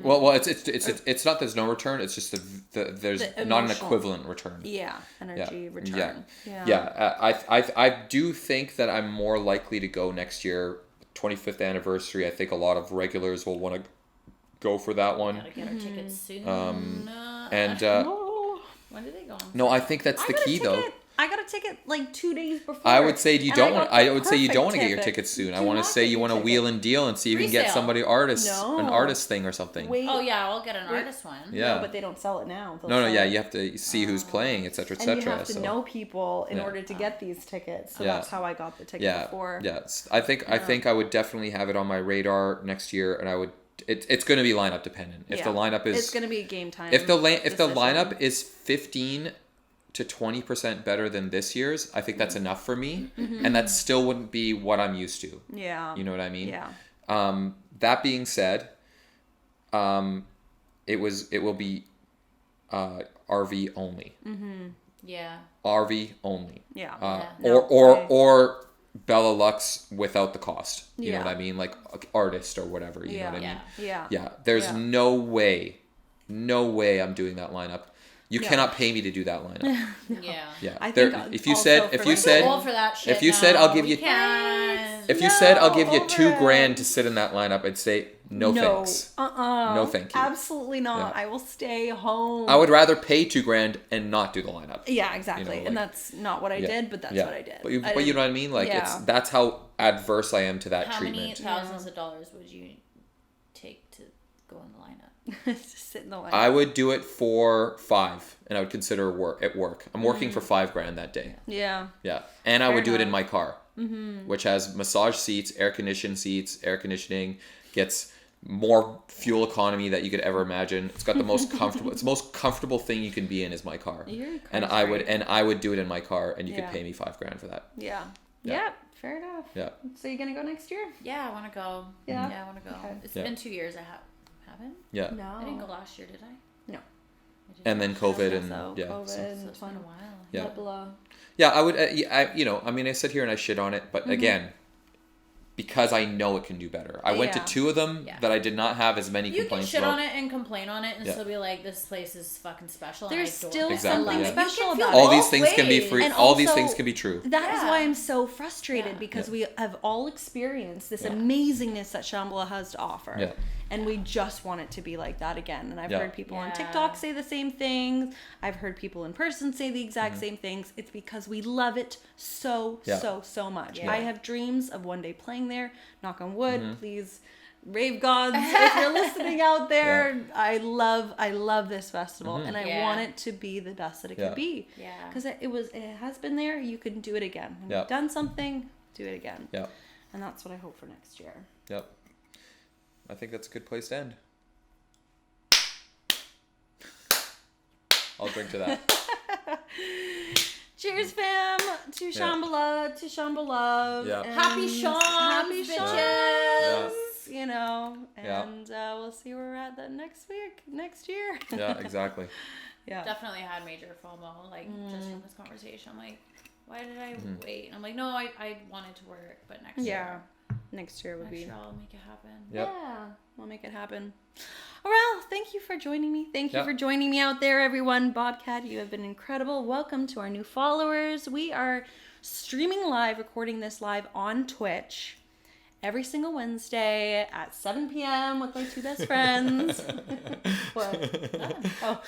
Well, it's not there's no return. It's just there's not an equivalent return. Yeah, energy return. I do think that I'm more likely to go next year, 25th anniversary. I think a lot of regulars will want to go for that one. Gotta get our tickets soon. When do they go? No, I think that's the key though. I got a ticket like 2 days before. I would say you don't want. I would say you don't want to get your tickets soon. I want to say you want to wheel and deal and see if you can get somebody an artist thing or something. Wait. Oh yeah, I'll get an artist one. Yeah, no, but they don't sell it now. You have to see who's playing, etc., etc. And you have to know people in order to get these tickets. So that's how I got the ticket before. Yes, I think I would definitely have it on my radar next year, and I would. It's going to be lineup dependent. If the lineup is, it's going to be game time. If the lineup is 15 to 20% better than this year's, I think that's enough for me, and that still wouldn't be what I'm used to. Yeah, you know what I mean. Yeah. That being said, it will be RV only. Yeah. RV only. Yeah. Or Bella Lux without the cost. You know what I mean? Like artist or whatever. You know what I mean? Yeah. There's no way I'm doing that lineup. You cannot pay me to do that lineup. Yeah. I think if you said I'll give you $2,000 to sit in that lineup, I'd say no thanks. No thank you. Absolutely not. I will stay home. I would rather pay $2,000 and not do the lineup. Yeah, exactly. And that's not what I did, but that's what I did. But you know what I mean? Like that's how adverse I am to that treatment. How many thousands of dollars would you take to go in the lineup? Just sit in the lineup. I would do it for $5,000, and I would consider work. I'm working for $5,000 that day. Yeah. Yeah, and I would do it in my car, which has massage seats, air conditioning, gets more fuel economy that you could ever imagine. It's got the most comfortable. It's the most comfortable thing you can be in is my car. And I would do it in my car, and you could pay me $5,000 for that. Yeah. Fair enough. Yeah. So you gonna go next year? Yeah, I want to go. Yeah. I want to go. Okay. It's been 2 years. I haven't. Yeah. No. I didn't go last year, did I? No. And then COVID and COVID so it's been a while. Yeah. Blah. Yeah, I would. I sit here and I shit on it, but again, because I know it can do better. I went to 2 of them that I did not have as many complaints about. You can shit about. on it and complain on it and still be like, this place is fucking special. There's still Exactly, something special about all it. these things can be free. And all these also, things can be true. That is why I'm so frustrated because we have all experienced this amazingness that Shambhala has to offer. Yeah. And we just want it to be like that again. And I've heard people on TikTok say the same things. I've heard people in person say the exact same things. It's because we love it so much. Yeah. I have dreams of one day playing there. Knock on wood, please. Rave gods, if you're listening out there, I love this festival, and I want it to be the best that it could be. Yeah. Because it has been there. You can do it again. When you've done something, do it again. Yeah. And that's what I hope for next year. Yep. I think that's a good place to end. I'll drink to that. Cheers, fam, to Shambhala, to Shambhala. Yeah. Happy Shams, bitches. Yeah. You know, and we'll see where we're at that next year. Yeah, exactly. Yeah. Definitely had major FOMO, just from this conversation. I'm like, why did I wait? And I'm like, no, I wanted to work, but next year. next year would be. I'll make it happen. Yep. Yeah, we'll make it happen. Well, thank you for joining me. Thank you for joining me out there, everyone. Bobcat, you have been incredible. Welcome to our new followers. We are streaming live, recording this live on Twitch every single Wednesday at 7 p.m. with my two best friends. What? Oh.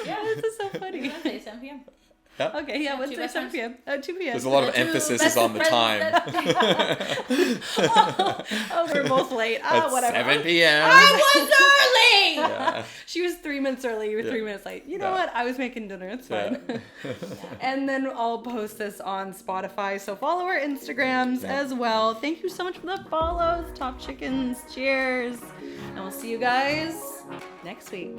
Yeah, this is so funny. Wednesday, 7 p.m. Yep. Okay, yeah, Wednesday, 7 p.m. 2 p.m. There's a lot of emphasis on the time. Oh, we're both late. At Whatever. 7 p.m. I was early! Yeah. She was 3 minutes early. You were 3 minutes late. You know what? I was making dinner. It's fine. And then I'll post this on Spotify. So follow our Instagrams as well. Thank you so much for the follows. Top Chickens. Cheers. And we'll see you guys next week.